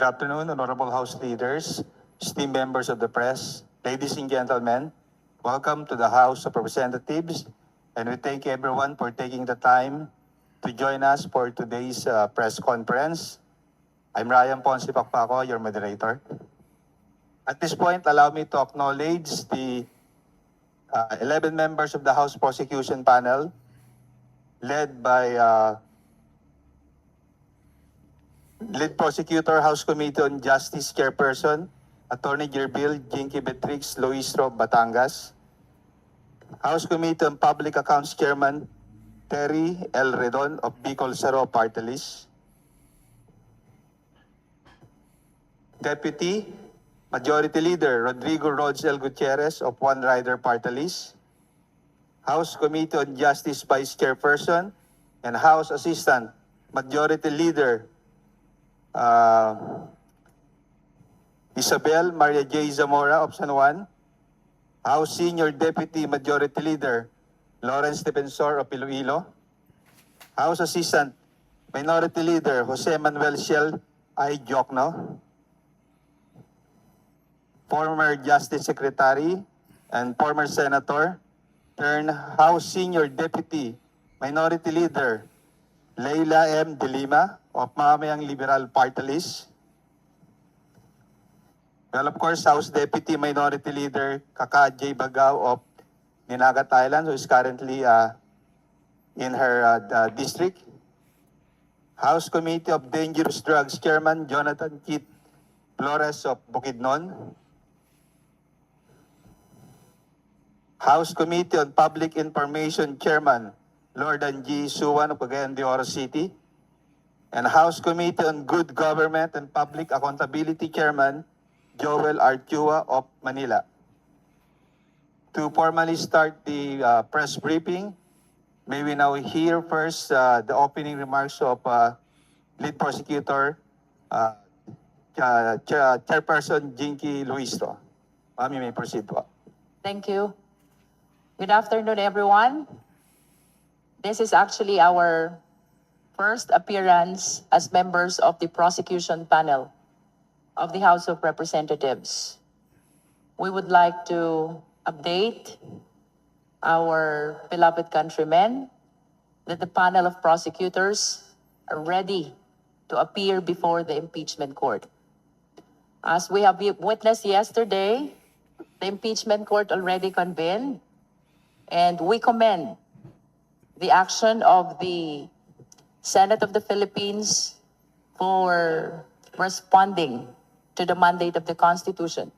Good afternoon, honorable House leaders, esteemed members of the press, ladies and gentlemen. Welcome to the House of Representatives, and we thank everyone for taking the time to join us for today's press conference. I'm Ryan Ponce Pacpaco, your moderator. At this point, allow me to acknowledge the 11 members of the House Prosecution Panel, led by Lead Prosecutor, House Committee on Justice Chairperson, Attorney Gerbil Jinky Betrix Luistro, Batangas. House Committee on Public Accounts Chairman, Terry L. Redon of Bicol Saro Party List. Deputy Majority Leader Rodrigo Rodsel Gutierrez of One Rider Party List. House Committee on Justice Vice Chairperson and House Assistant Majority Leader Isabel Maria J. Zamora of San Juan. House Senior Deputy Majority Leader Lawrence Defensor of Iloilo. House Assistant Minority Leader Jose Manuel Shell I. Jokno. Former Justice Secretary and former Senator turned House Senior Deputy Minority Leader Leila M. De Lima of Mamamayang Liberal Party List. Well, of course, House Deputy Minority Leader Kaka J. Bagao of Ninagat Island, who is currently in her district. House Committee of Dangerous Drugs Chairman Jonathan Kit Flores of Bukidnon. House Committee on Public Information Chairman Lordan G. Suwan of Cagayan de Oro City. And House Committee on Good Government and Public Accountability Chairman Joel Archua of Manila. To formally start the press briefing, may we now hear first the opening remarks of Lead Prosecutor Chairperson Jinky Luistro. Ma'am, you may proceed po. Thank you. Good afternoon, everyone. This is actually our first appearance as members of the prosecution panel of the House of Representatives. We would like to update our beloved countrymen that the panel of prosecutors are ready to appear before the impeachment court. As we have witnessed yesterday, the impeachment court already convened, and we commend the action of the Senate of the Philippines for responding to the mandate of the Constitution.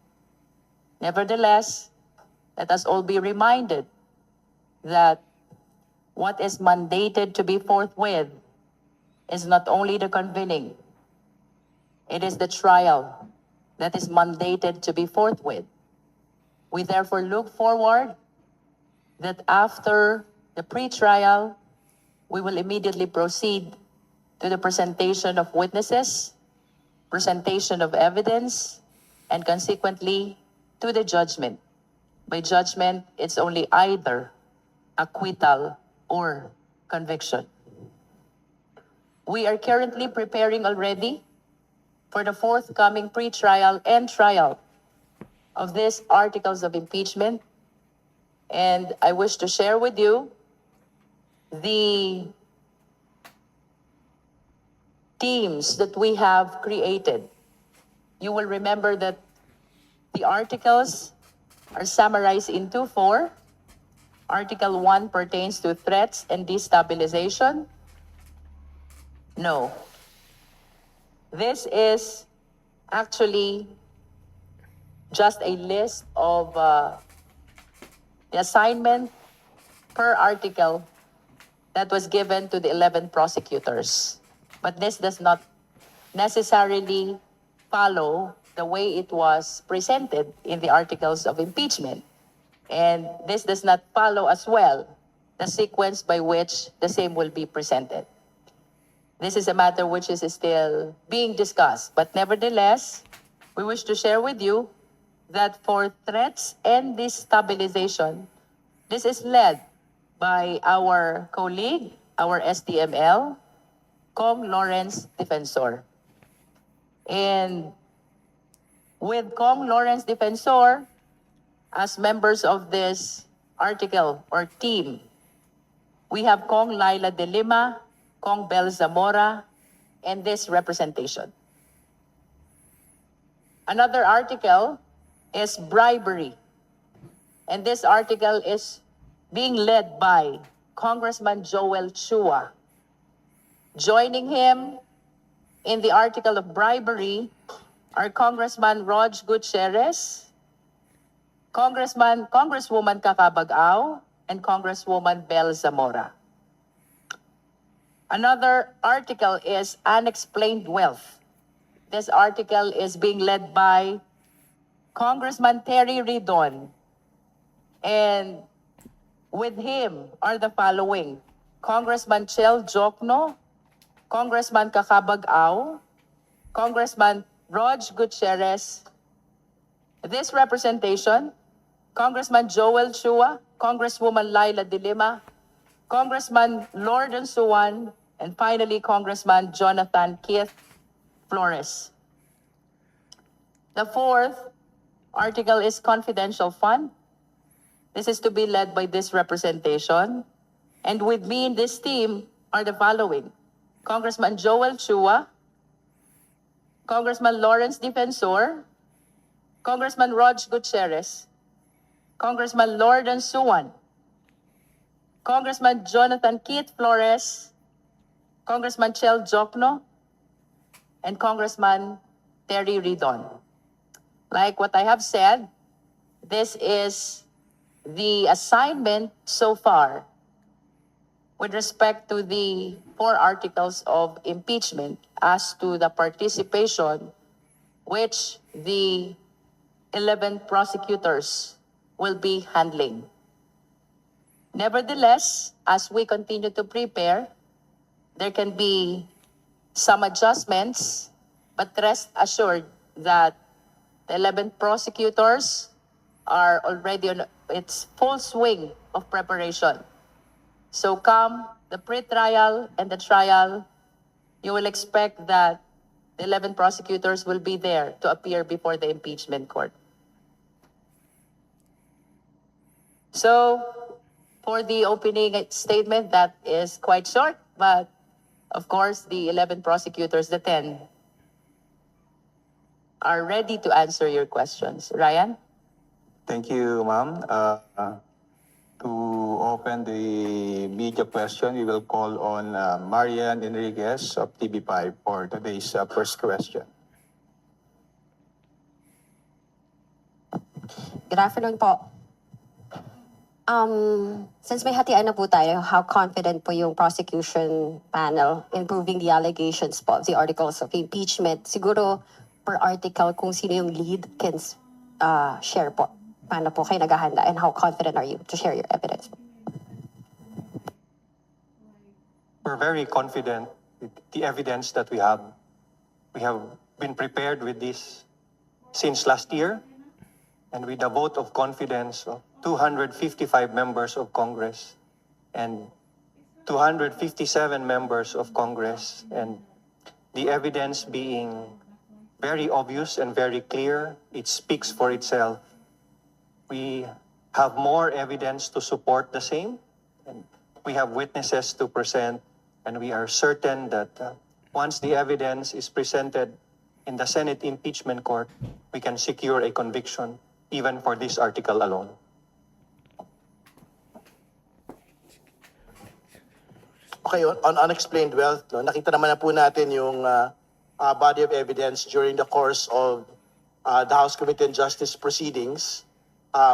Nevertheless, let us all be reminded that what is mandated to be forthwith is not only the convening, it is the trial that is mandated to be forthwith. We therefore look forward that after the pre-trial, we will immediately proceed to the presentation of witnesses, presentation of evidence, and consequently to the judgment. By judgment, it's only either acquittal or conviction. We are currently preparing already for the forthcoming pre-trial and trial of these articles of impeachment. And I wish to share with you the teams that we have created. You will remember that the articles are summarized into 4. Article 1 pertains to threats and destabilization. No. This is actually just a list of the assignment per article that was given to the 11 prosecutors. But this does not necessarily follow the way it was presented in the articles of impeachment. And this does not follow as well the sequence by which the same will be presented. This is a matter which is still being discussed. But nevertheless, we wish to share with you that for threats and destabilization, this is led by our colleague, our STML, Com Lawrence Defensor. And with Kong Lawrence Defensor as members of this article or team, we have Kong Laila de Lima, Kong Bel Zamora, and this representation. Another article is bribery. And this article is being led by Congressman Joel Chua. Joining him in the article of bribery are Congressman Rog Gutierrez, Congresswoman Kakabag-Aw, and Congresswoman Bel Zamora. Another article is unexplained wealth. This article is being led by Congressman Terry Ridon. And with him are the following: Congressman Chel Jokno, Congressman Kakabag-Aw, Congressman Rog Gutierrez. This representation, Congressman Joel Chua, Congresswoman Laila de Lima, Congressman Lorden Suwan, and finally, Congressman Jonathan Keith Flores. The fourth article is confidential fund. This is to be led by this representation. And with me in this team are the following: Congressman Joel Chua, Congressman Lawrence Defensor, Congressman Rog Gutierrez, Congressman Lorden Suwan, Congressman Jonathan Keith Flores, Congressman Chel Jokno, and Congressman Terry Ridon. Like what I have said, this is the assignment so far with respect to the 4 articles of impeachment as to the participation which the 11 prosecutors will be handling. Nevertheless, as we continue to prepare, there can be some adjustments, but rest assured that the 11 prosecutors are already on its full swing of preparation. So come the pre-trial and the trial, you will expect that the 11 prosecutors will be there to appear before the impeachment court. So for the opening statement, that is quite short, but of course, the 11 prosecutors, the 10, are ready to answer your questions. Ryan? Thank you, ma'am. To open the media question, we will call on Marian Enriquez of TV5 for today's first question. Good afternoon po. Since may hatian na po tayo, how confident po yung prosecution panel in proving the allegations po of the articles of impeachment? Siguro per article kung sino yung lead can share po. Paano po kayo naghahanda and how confident are you to share your evidence? We're very confident with the evidence that we have. We have been prepared with this since last year, and with a vote of confidence of 255 members of Congress and 257 members of Congress, and the evidence being very obvious and very clear, it speaks for itself. We have more evidence to support the same, and we have witnesses to present, and we are certain that once the evidence is presented in the Senate impeachment court, we can secure a conviction even for this article alone. Okay, on unexplained wealth, no, nakita naman na po natin yung body of evidence during the course of the House Committee on Justice proceedings.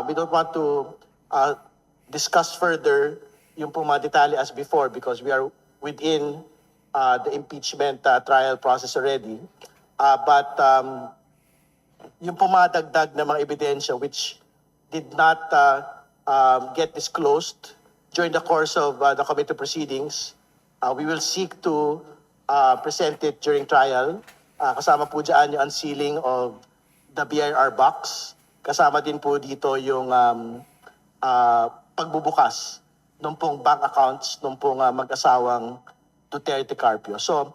We don't want to discuss further yung po mga detalye as before because we are within the impeachment trial process already. But yung po mga dagdag na mga ebidensya which did not get disclosed during the course of the committee proceedings, we will seek to present it during trial. Kasama po dyan yung unsealing of the BIR box. Kasama din po dito yung pagbubukas ng pong bank accounts ng pong mag-asawang Duterte Carpio. So,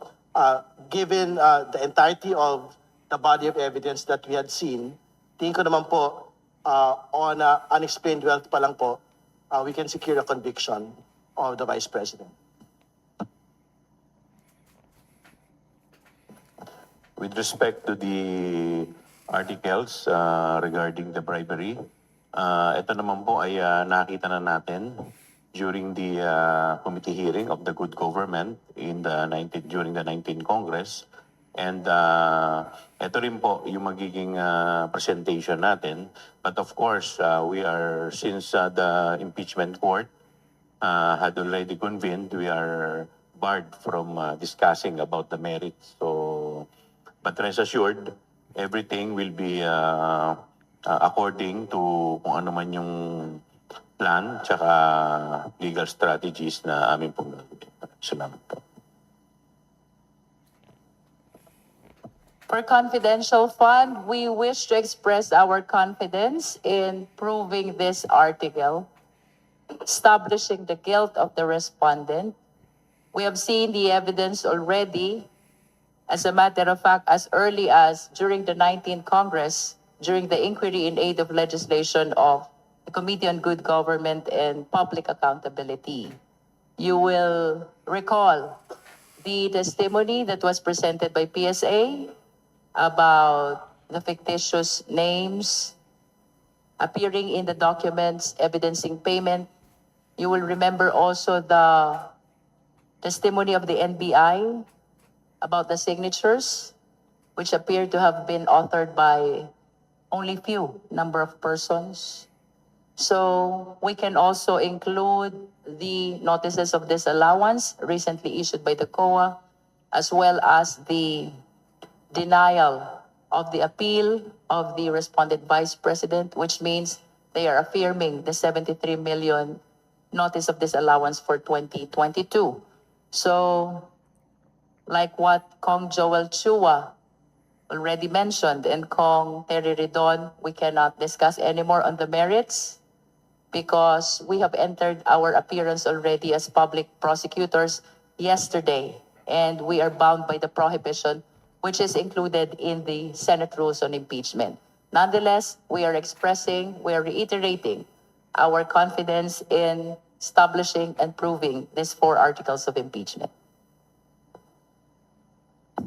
given the entirety of the body of evidence that we had seen, tingin ko naman po, on unexplained wealth pa lang po, we can secure a conviction of the Vice President. With respect to the articles regarding the bribery, ito naman po ay nakita na natin during the committee hearing of the good government during the 19th Congress. And ito rin po yung magiging presentation natin. But of course, since the impeachment court had already convened, we are barred from discussing about the merits. But rest assured, everything will be according to kung ano man yung plan tsaka legal strategies na amin pong gagawin. Salamat po. For confidential fund, we wish to express our confidence in proving this article, establishing the guilt of the respondent. We have seen the evidence already. As a matter of fact, as early as during the 19th Congress, during the inquiry in aid of legislation of the Committee on Good Government and Public Accountability. You will recall the testimony that was presented by PSA about the fictitious names appearing in the documents evidencing payment. You will remember also the testimony of the NBI about the signatures, which appear to have been authored by only few number of persons. So we can also include the notices of disallowance recently issued by the COA, as well as the denial of the appeal of the respondent Vice President, which means they are affirming the 73 million notice of disallowance for 2022. So, like what Kong Joel Chua already mentioned and Kong Terry Ridon, we cannot discuss anymore on the merits because we have entered our appearance already as public prosecutors yesterday, and we are bound by the prohibition which is included in the Senate rules on impeachment. Nonetheless, we are reiterating our confidence in establishing and proving these 4 articles of impeachment.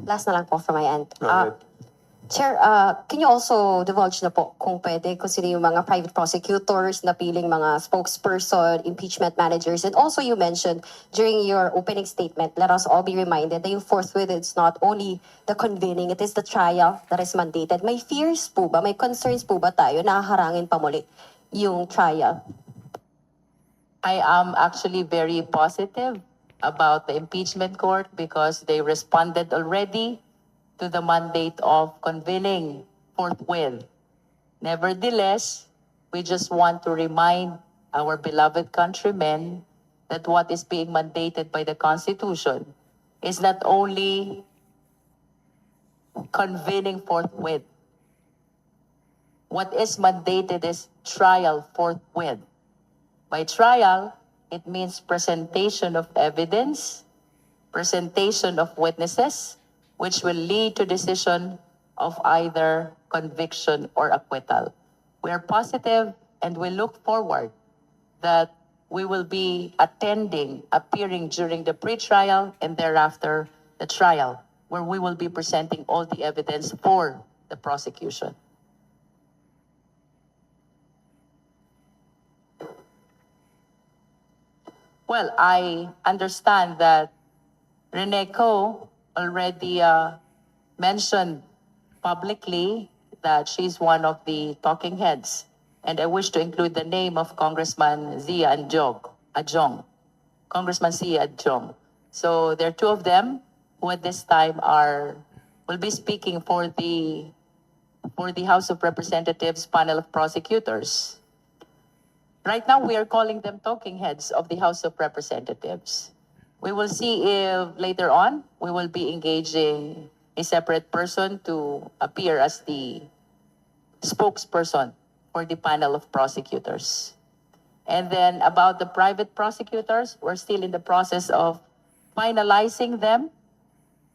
Last na lang po from my end. Go ahead. Chair, can you also divulge na po kung pwede, kung sino yung mga private prosecutors, napiling mga spokesperson, impeachment managers, and also you mentioned during your opening statement, let us all be reminded that yung forthwith, it's not only the convening, it is the trial that is mandated. May fears po ba, may concerns po ba tayo na haharangin pa muli yung trial? I am actually very positive about the impeachment court because they responded already to the mandate of convening forthwith. Nevertheless, we just want to remind our beloved countrymen that what is being mandated by the Constitution is not only convening forthwith. What is mandated is trial forthwith. By trial, it means presentation of evidence, presentation of witnesses, which will lead to decision of either conviction or acquittal. We are positive and we look forward that we will be appearing during the pre-trial and thereafter the trial, where we will be presenting all the evidence for the prosecution. Well, I understand that Rene Co already mentioned publicly that she's one of the talking heads, and I wish to include the name of Congressman Zia Adjong. Congressman Zia Adjong. So there are 2 of them who at this time will be speaking for the House of Representatives panel of prosecutors. Right now, we are calling them talking heads of the House of Representatives. We will see if later on we will be engaging a separate person to appear as the spokesperson for the panel of prosecutors. And then about the private prosecutors, we're still in the process of finalizing them.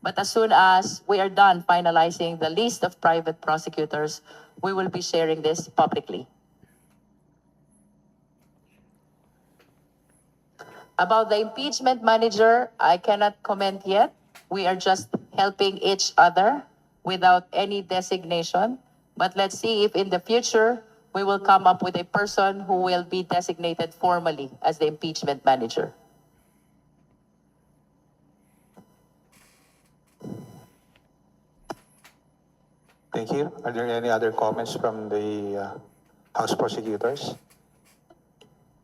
But as soon as we are done finalizing the list of private prosecutors, we will be sharing this publicly. About the impeachment manager, I cannot comment yet. We are just helping each other without any designation. But let's see if in the future, we will come up with a person who will be designated formally as the impeachment manager. Thank you. Are there any other comments from the House prosecutors?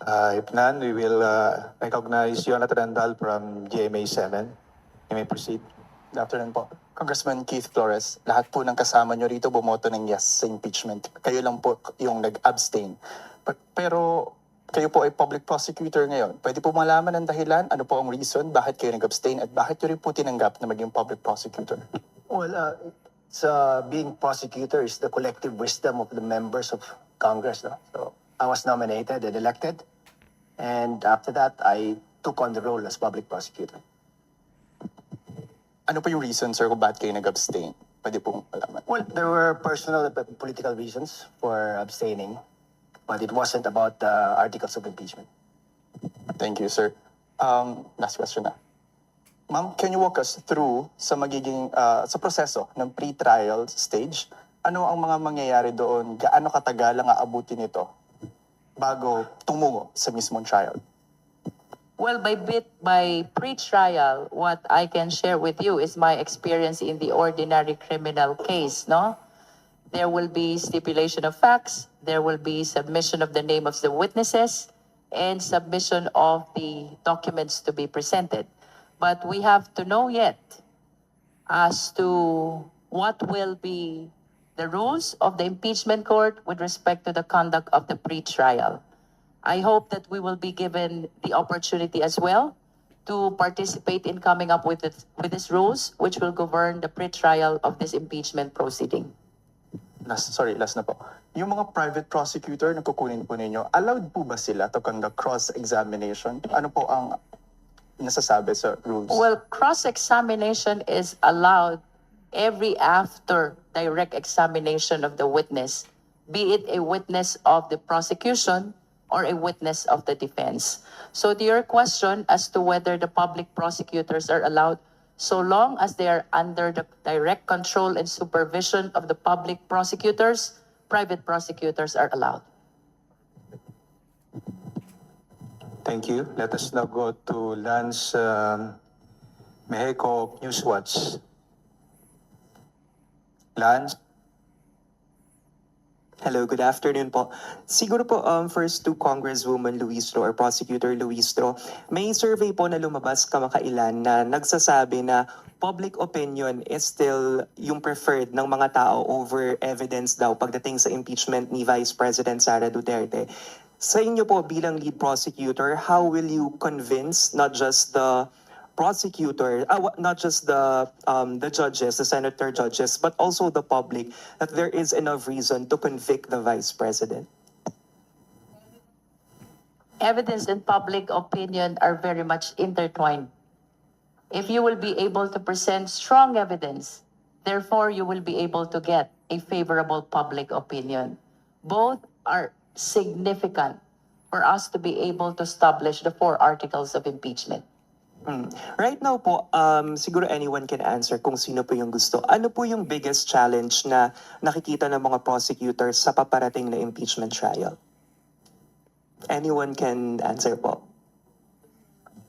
If none, we will recognize Jonathan Andal from GMA 7. You may proceed. Good afternoon po. Congressman Keith Flores, lahat po ng kasama nyo rito bumoto ng yes sa impeachment. Kayo lang po yung nag-abstain. Pero kayo po ay public prosecutor ngayon. Pwede po malaman ang dahilan, ano po ang reason, bakit kayo nag-abstain at bakit nyo rin po tinanggap na maging public prosecutor? Well, being prosecutor is the collective wisdom of the members of Congress. No? So I was nominated and elected. And after that, I took on the role as public prosecutor. Ano po yung reason, sir, kung bakit kayo nag-abstain? Pwede pong malaman. Well, there were personal and political reasons for abstaining, but it wasn't about articles of impeachment. Thank you, sir. Last question na. Ma'am, can you walk us through sa magiging, sa proseso ng pre-trial stage? Ano ang mga mangyayari doon? Gaano katagal ang aabutin nito bago tumungo sa mismong trial? Well, by pre-trial, what I can share with you is my experience in the ordinary criminal case, no? There will be stipulation of facts, there will be submission of the name of the witnesses, and submission of the documents to be presented. But we have to know yet as to what will be the rules of the impeachment court with respect to the conduct of the pre-trial. I hope that we will be given the opportunity as well to participate in coming up with these rules, which will govern the pre-trial of this impeachment proceeding. Last na po. Yung mga private prosecutor na kukunin po ninyo, allowed po ba sila to conduct cross-examination? Ano po ang nasasabi sa rules? Well, cross-examination is allowed every after direct examination of the witness, be it a witness of the prosecution or a witness of the defense. So to your question as to whether the public prosecutors are allowed, so long as they are under the direct control and supervision of the public prosecutors, private prosecutors are allowed. Thank you. Let us now go to Lance Mexico Newswatch. Lance? Hello, good afternoon po. Siguro po first to Congresswoman Luistro or Prosecutor Luistro, may survey po na lumabas kamakailan na nagsasabi na public opinion is still yung preferred ng mga tao over evidence daw pagdating sa impeachment ni Vice President Sara Duterte. Sa inyo po bilang lead prosecutor, how will you convince not just the prosecutor, not just the judges, the senator judges, but also the public that there is enough reason to convict the vice president? Evidence and public opinion are very much intertwined. If you will be able to present strong evidence, therefore you will be able to get a favorable public opinion. Both are significant for us to be able to establish the 4 articles of impeachment. Right now po, siguro anyone can answer kung sino po yung gusto. Ano po yung biggest challenge na nakikita ng mga prosecutors sa paparating na impeachment trial? Anyone can answer po.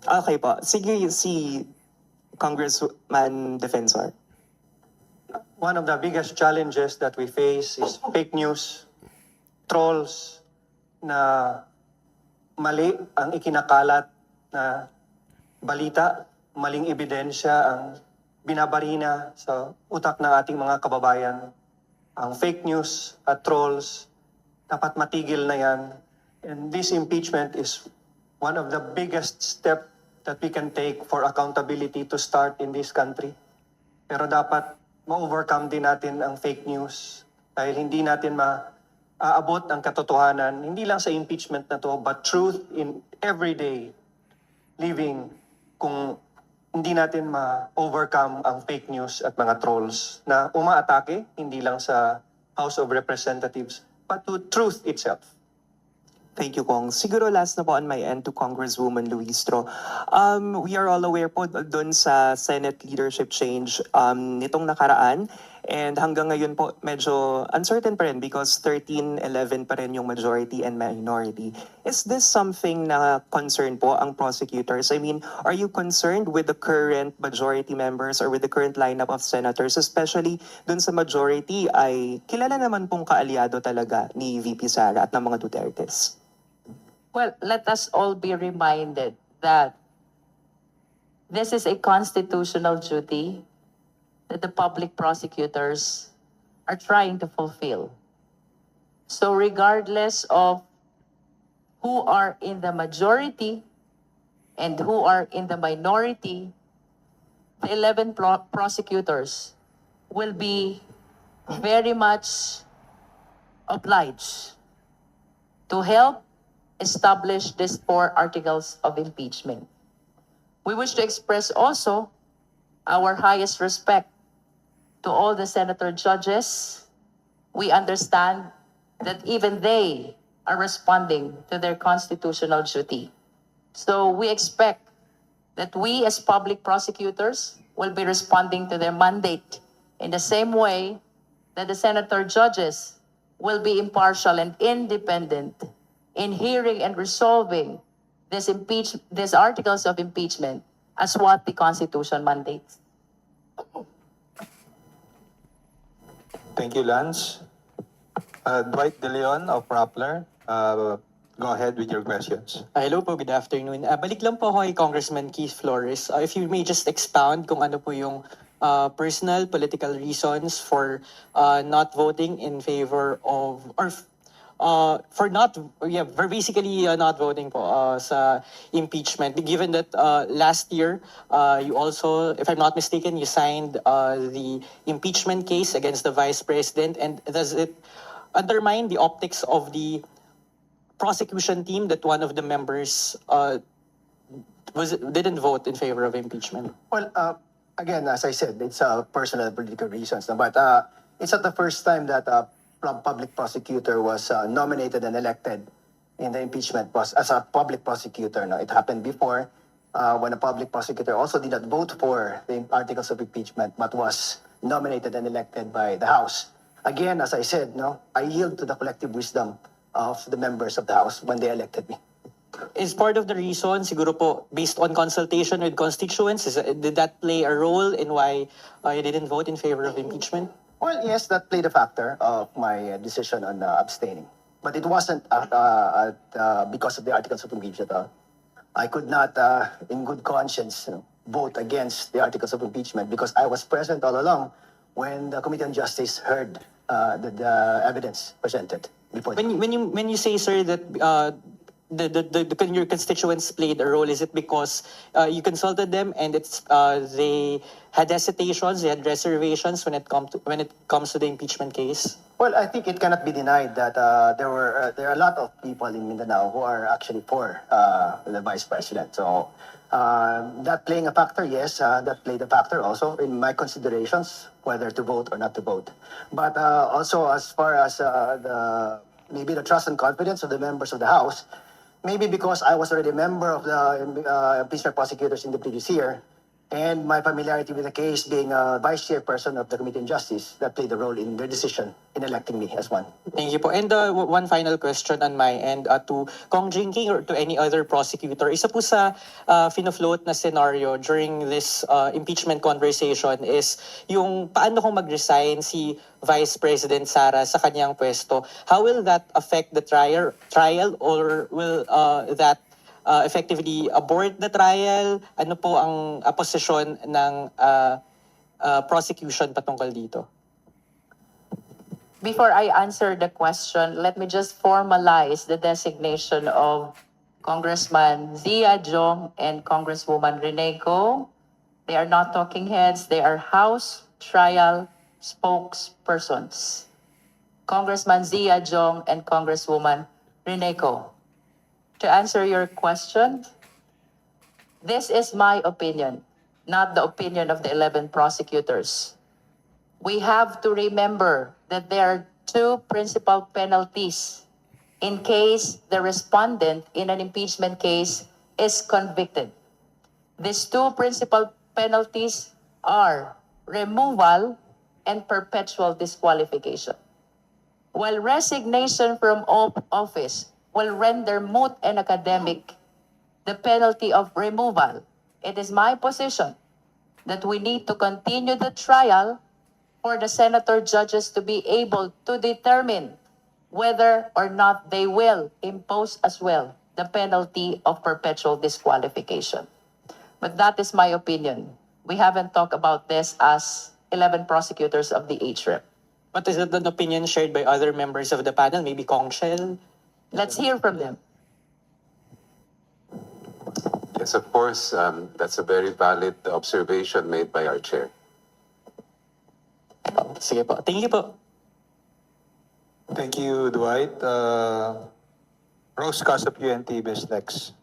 Okay po. Sige, si Congressman Defensor. One of the biggest challenges that we face is fake news, trolls na mali ang ikinakalat na balita, maling ebidensya ang binabarina sa utak ng ating mga kababayan. Ang fake news at trolls, dapat matigil na yan. And this impeachment is one of the biggest step that we can take for accountability to start in this country. Pero dapat ma-overcome din natin ang fake news dahil hindi natin maaabot ang katotohanan, hindi lang sa impeachment na to, but truth in everyday living. Kung hindi natin ma-overcome ang fake news at mga trolls na umaatake hindi lang sa House of Representatives but to truth itself. Thank you, Kong. Siguro last na po on my end to Congresswoman Luistro. We are all aware po dun sa Senate leadership change nitong nakaraan. And hanggang ngayon po medyo uncertain pa rin because 13-11 pa rin yung majority and minority. Is this something na concern po ang prosecutors? I mean, are you concerned with the current majority members or with the current lineup of senators? Especially dun sa majority ay kilala naman pong kaalyado talaga ni VP Sara at ng mga Dutertes. Well, let us all be reminded that this is a constitutional duty that the public prosecutors are trying to fulfill. So regardless of who are in the majority and who are in the minority, the 11 prosecutors will be very much obliged to help establish these 4 articles of impeachment. We wish to express also our highest respect to all the senator judges. We understand that even they are responding to their constitutional duty. So we expect that we as public prosecutors will be responding to their mandate in the same way that the senator judges will be impartial and independent in hearing and resolving these articles of impeachment as what the Constitution mandates. Thank you, Lance. Dwight De Leon of Rappler, go ahead with your questions. Hello po, good afternoon. Balik lang po ako kay Congressman Keith Flores. If you may just expound kung ano po yung personal political reasons for not voting in favor of, or for not, yeah, for basically not voting po sa impeachment. Given that last year, you also, if I'm not mistaken, you signed the impeachment case against the Vice President, and does it undermine the optics of the prosecution team that one of the members didn't vote in favor of impeachment? Well, again, as I said, it's personal political reasons. But it's not the first time that a public prosecutor was nominated and elected in the impeachment process as a public prosecutor. No? It happened before when a public prosecutor also did not vote for the articles of impeachment but was nominated and elected by the House. Again, as I said, no, I yield to the collective wisdom of the members of the House when they elected me. Is part of the reason, siguro po, based on consultation with constituents, did that play a role in why you didn't vote in favor of impeachment? Well, yes, that played a factor of my decision on abstaining. But it wasn't because of the articles of impeachment. I could not, in good conscience, vote against the articles of impeachment because I was present all along when the Committee on Justice heard the evidence presented before. When you say, sir, that your constituents played a role, is it because you consulted them and they had hesitations, they had reservations when it comes to the impeachment case? Well, I think it cannot be denied that there are a lot of people in Mindanao who are actually for the Vice President. So that playing a factor, yes, that played a factor also in my considerations whether to vote or not to vote. But also as far as maybe the trust and confidence of the members of the House, maybe because I was already a member of the impeachment prosecutors in the previous year, and my familiarity with the case being a vice chairperson of the Committee on Justice, that played a role in their decision in electing me as one. Thank you po. And one final question on my end to Kong Jinking or to any other prosecutor. Isa po sa fino-float na scenario during this impeachment conversation is yung paano kung mag-resign si Vice President Sara sa kanyang pwesto. How will that affect the trial or will that effectively abort the trial? Ano po ang posisyon ng prosecution patungkol dito? Before I answer the question, let me just formalize the designation of Congressman Zia Jong and Congresswoman Rene Go. They are not talking heads, they are House trial spokespersons. Congressman Zia Jong and Congresswoman Rene Go. To answer your question, this is my opinion. not the opinion of the 11 prosecutors. We have to remember that there are two principal penalties in case the respondent in an impeachment case is convicted. These two principal penalties are removal and perpetual disqualification. While resignation from office will render moot and academic the penalty of removal, it is my position that we need to continue the trial for the senator judges to be able to determine whether or not they will impose as well the penalty of perpetual disqualification. But that is my opinion. We haven't talked about this as 11 prosecutors of the HREP. But is it an opinion shared by other members of the panel, maybe Kong Shell? Let's hear from them. Yes, of course, that's a very valid observation made by our chair. Sige po. Thank you po. Thank you, Dwight. Rose Cas of UNTV is next.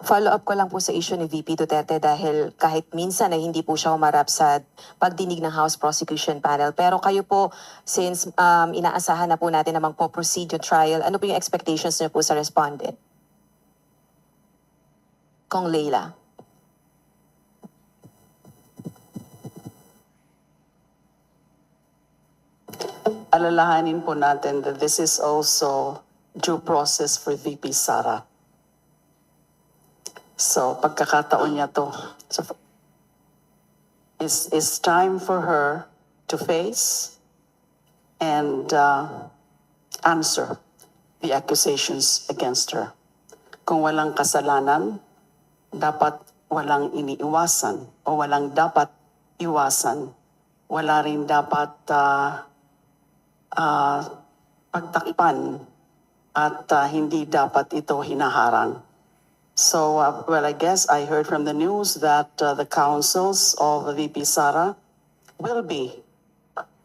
Follow-up ko lang po sa issue ni VP Duterte dahil kahit minsan ay hindi po siya umarap sa pagdinig ng House Prosecution Panel. Pero kayo po, since inaasahan na po natin na magpo-proceed yung trial, ano po yung expectations niyo po sa respondent? Kong Leila. Alalahanin po natin that this is also due process for VP Sara. So, pagkakataon niya to. So, it's time for her to face and answer the accusations against her. Kung walang kasalanan, dapat walang iniiwasan o walang dapat iwasan. Wala rin dapat pagtakpan at hindi dapat ito hinaharang. So, well, I guess I heard from the news that the councils of VP Sara will be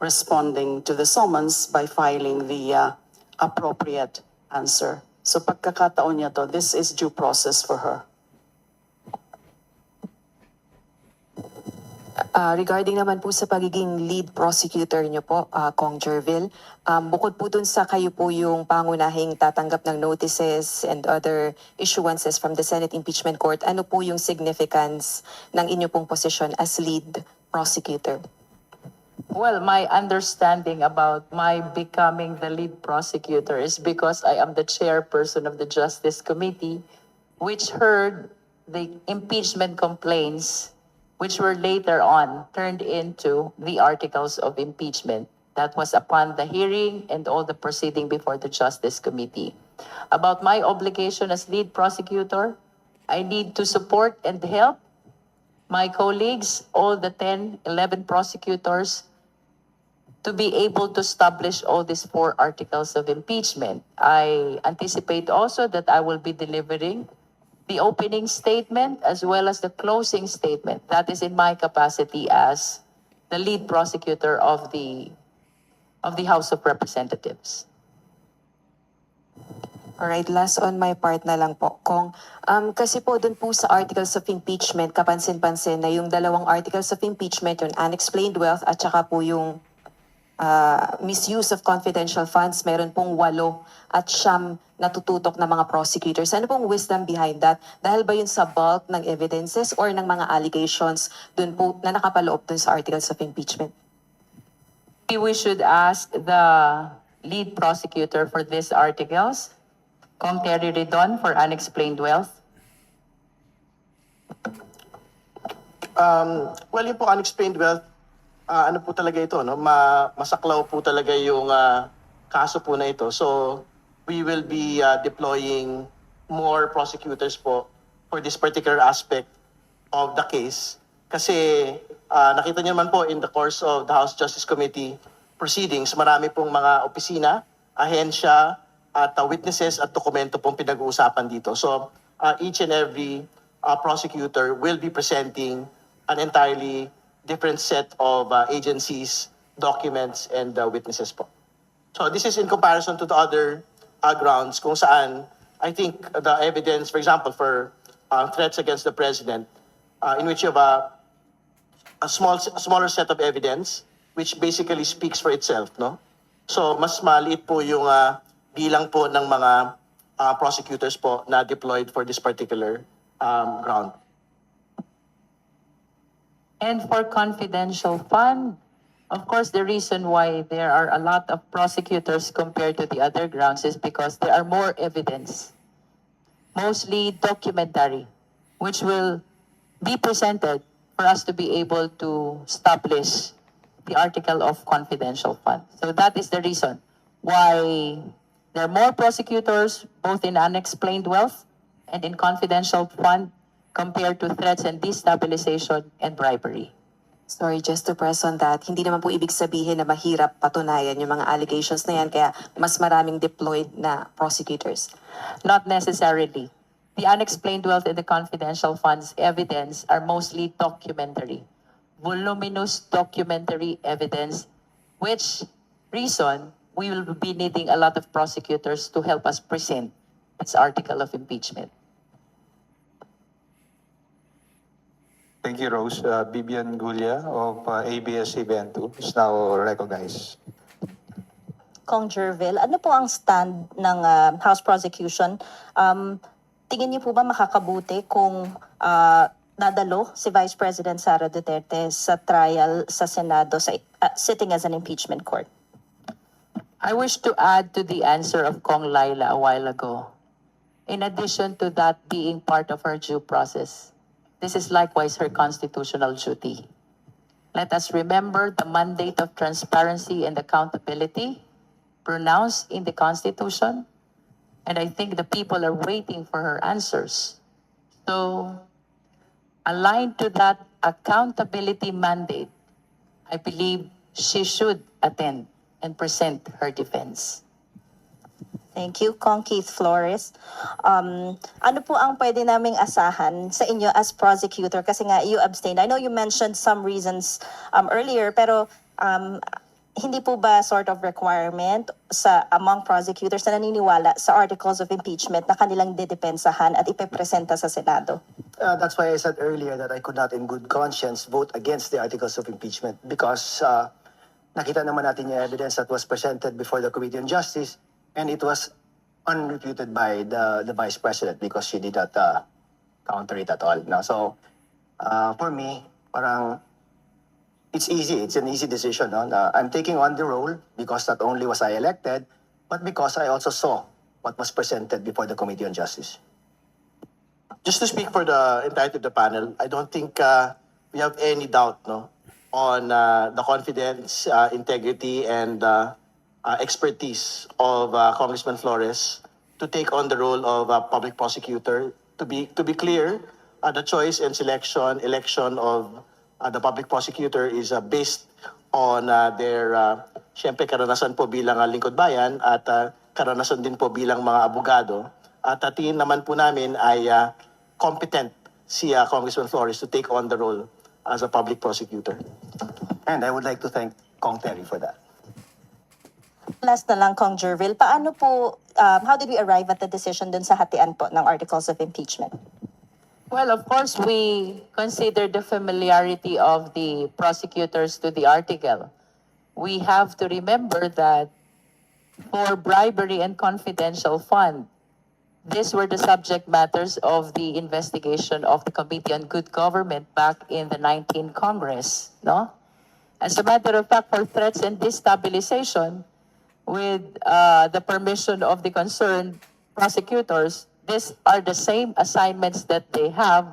responding to the summons by filing the appropriate answer. So, pagkakataon niya to, this is due process for her. Regarding naman po sa pagiging lead prosecutor niyo po, Kong Jervil, bukod po dun sa kayo po yung pangunahing tatanggap ng notices and other issuances from the Senate Impeachment Court, ano po yung significance ng inyo pong posisyon as lead prosecutor? Well, my understanding about my becoming the lead prosecutor is because I am the chairperson of the Justice Committee, which heard the impeachment complaints which were later on turned into the articles of impeachment. That was upon the hearing and all the proceeding before the Justice Committee. About my obligation as lead prosecutor, I need to support and help my colleagues, all the 10, 11 prosecutors, to be able to establish all these 4 articles of impeachment. I anticipate also that I will be delivering the opening statement as well as the closing statement. That is in my capacity as the lead prosecutor of the House of Representatives. Alright, last on my part na lang po, Kong. Kasi po dun po sa articles of impeachment, kapansin-pansin na yung dalawang articles of impeachment, yung unexplained wealth at saka po yung misuse of confidential funds, meron pong 8 at 9 natututok na mga prosecutors. Ano pong wisdom behind that? Dahil ba yun sa bulk ng evidences or ng mga allegations dun po na nakapaloob dun sa articles of impeachment? We should ask the lead prosecutor for these articles, Kong Terry Ridon for unexplained wealth. Well, yung po unexplained wealth, ano po talaga ito, no? Masaklaw po talaga yung kaso po na ito. So, we will be deploying more prosecutors po for this particular aspect of the case. Kasi nakita niyo naman po in the course of the House Justice Committee proceedings, marami pong mga opisina, ahensya, at witnesses at dokumento pong pinag-uusapan dito. So, each and every prosecutor will be presenting an entirely different set of agencies, documents, and witnesses po. So this is in comparison to the other grounds kung saan I think the evidence, for example, for threats against the president, in which you have a smaller set of evidence which basically speaks for itself, no? So mas maliit po yung bilang po ng mga prosecutors po na deployed for this particular ground. And for confidential fund, of course, the reason why there are a lot of prosecutors compared to the other grounds is because there are more evidence, mostly documentary, which will be presented for us to be able to establish the article of confidential fund. So that is the reason why there are more prosecutors, both in unexplained wealth and in confidential fund, compared to threats and destabilization and bribery. Sorry, just to press on that, hindi naman po ibig sabihin na mahirap patunayan yung mga allegations na yan, kaya mas maraming deployed na prosecutors. Not necessarily. The unexplained wealth and the confidential funds evidence are mostly documentary, voluminous documentary evidence, which reason we will be needing a lot of prosecutors to help us present its article of impeachment. Thank you, Rose. Bibian Gulia of ABS-CBN 2 is now recognized. Kong Jervil, ano po ang stand ng House Prosecution? Tingin niyo po ba makakabuti kung dadalo si Vice President Sara Duterte sa trial sa Senado sitting as an impeachment court? I wish to add to the answer of Kong Laila a while ago. In addition to that being part of her due process, this is likewise her constitutional duty. Let us remember the mandate of transparency and accountability pronounced in the Constitution, and I think the people are waiting for her answers. So, aligned to that accountability mandate, I believe she should attend and present her defense. Thank you, Kong Keith Flores. Ano po ang pwede naming asahan sa inyo as prosecutor? Kasi nga, you abstained. I know you mentioned some reasons earlier, pero hindi po ba sort of requirement among prosecutors na naniniwala sa articles of impeachment na kanilang didepensahan at ipepresenta sa Senado? That's why I said earlier that I could not in good conscience vote against the articles of impeachment because nakita naman natin yung evidence that was presented before the Committee on Justice. And it was unrefuted by the Vice President because she did not counter it at all. No? So, for me, parang, it's easy. It's an easy decision. No? I'm taking on the role because not only was I elected, but because I also saw what was presented before the Committee on Justice. Just to speak for the entirety of the panel, I don't think we have any doubt on the confidence, integrity, and expertise of Congressman Flores to take on the role of a public prosecutor. To be clear, the choice and election of the public prosecutor is based on their siyempre karanasan po bilang lingkod bayan at karanasan din po bilang mga abogado. At tingin naman po namin ay competent si Congressman Flores to take on the role as a public prosecutor. And I would like to thank Kong Terry for that. Last na lang, Kong Jervil, paano po, how did we arrive at the decision dun sa hatian po ng articles of impeachment? Well, of course, we consider the familiarity of the prosecutors to the article. We have to remember that for bribery and confidential fund, these were the subject matters of the investigation of the Committee on Good Government back in the 19th Congress, no? As a matter of fact, for threats and destabilization, with the permission of the concerned prosecutors, these are the same assignments that they have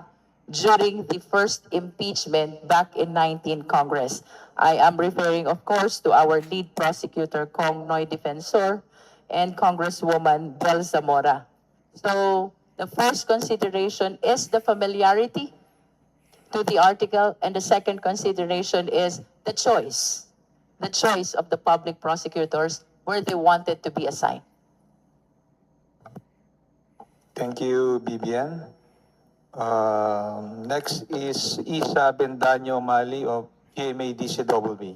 during the first impeachment back in 19th Congress. I am referring, of course, to our lead prosecutor, Kong Noy Defensor, and Congresswoman Bel Zamora. So the first consideration is the familiarity to the article, and the second consideration is the choice of the public prosecutors where they wanted to be assigned. Thank you, Bibian. Next is Isa Bendaño Mali of GMA-DCWB.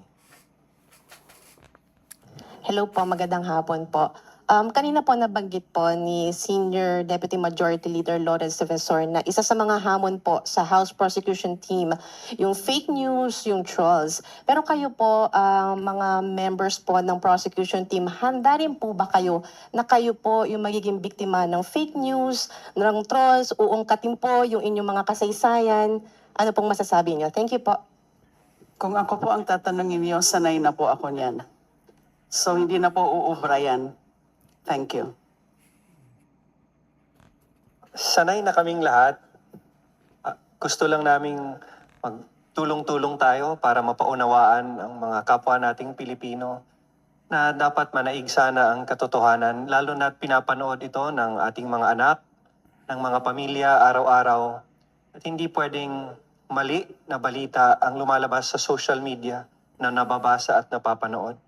Hello po, magandang hapon po. Kanina po nabanggit po ni Senior Deputy Majority Leader Lawrence Defensor na isa sa mga hamon po sa House Prosecution Team, yung fake news, yung trolls. Pero kayo po, mga members po ng prosecution team, handa rin po ba kayo na kayo po yung magiging biktima ng fake news, ng trolls, uungkatin po yung inyong mga kasaysayan? Ano pong masasabi niyo? Thank you po. Kung ako po ang tatanungin niyo, sanay na po ako niyan. So hindi na po uubra yan. Thank you. Sanay na kaming lahat. Gusto lang naming magtulong-tulong tayo para mapaunawaan ang mga kapwa nating Pilipino na dapat manaig sana ang katotohanan, lalo na pinapanood ito ng ating mga anak, ng mga pamilya araw-araw. At hindi pwedeng mali na balita ang lumalabas sa social media na nababasa at napapanood.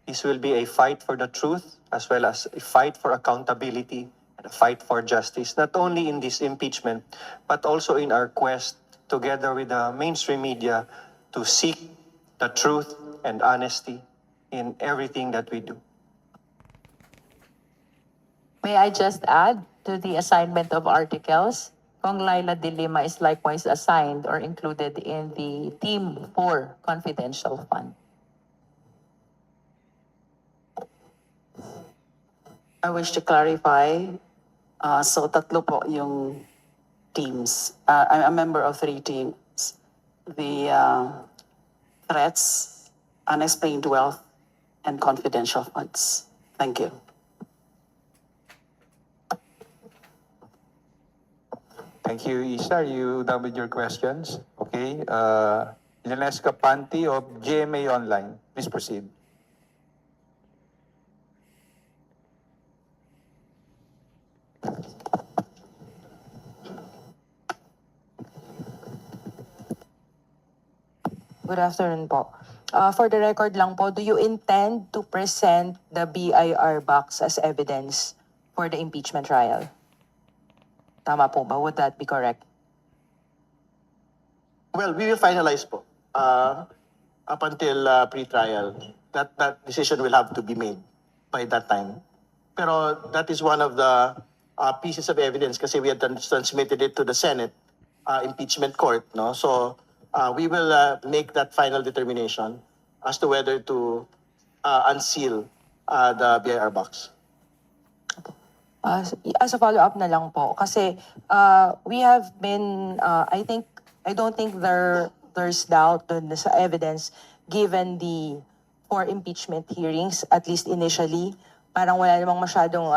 This will be a fight for the truth as well as a fight for accountability and a fight for justice, not only in this impeachment, but also in our quest together with the mainstream media to seek the truth and honesty in everything that we do. May I just add to the assignment of articles? Kong Laila de Lima is likewise assigned or included in the Team 4 Confidential Fund. I wish to clarify, so tatlo po yung teams. I'm a member of 3 teams. The threats, unexplained wealth, and confidential funds. Thank you. Thank you, Isa. Are you done with your questions? Okay. Lenesca Panti of GMA Online. Please proceed. Good afternoon po. For the record lang po, do you intend to present the BIR box as evidence for the impeachment trial? Tama po ba? Would that be correct? Well, we will finalize po. Up until pre-trial, that decision will have to be made by that time. Pero that is one of the pieces of evidence kasi we had transmitted it to the Senate impeachment court, no? So we will make that final determination as to whether to unseal the BIR box. As a follow-up na lang po, kasi we have been, I don't think there's doubt dun sa evidence given the 4 impeachment hearings, at least initially. Parang wala namang masyadong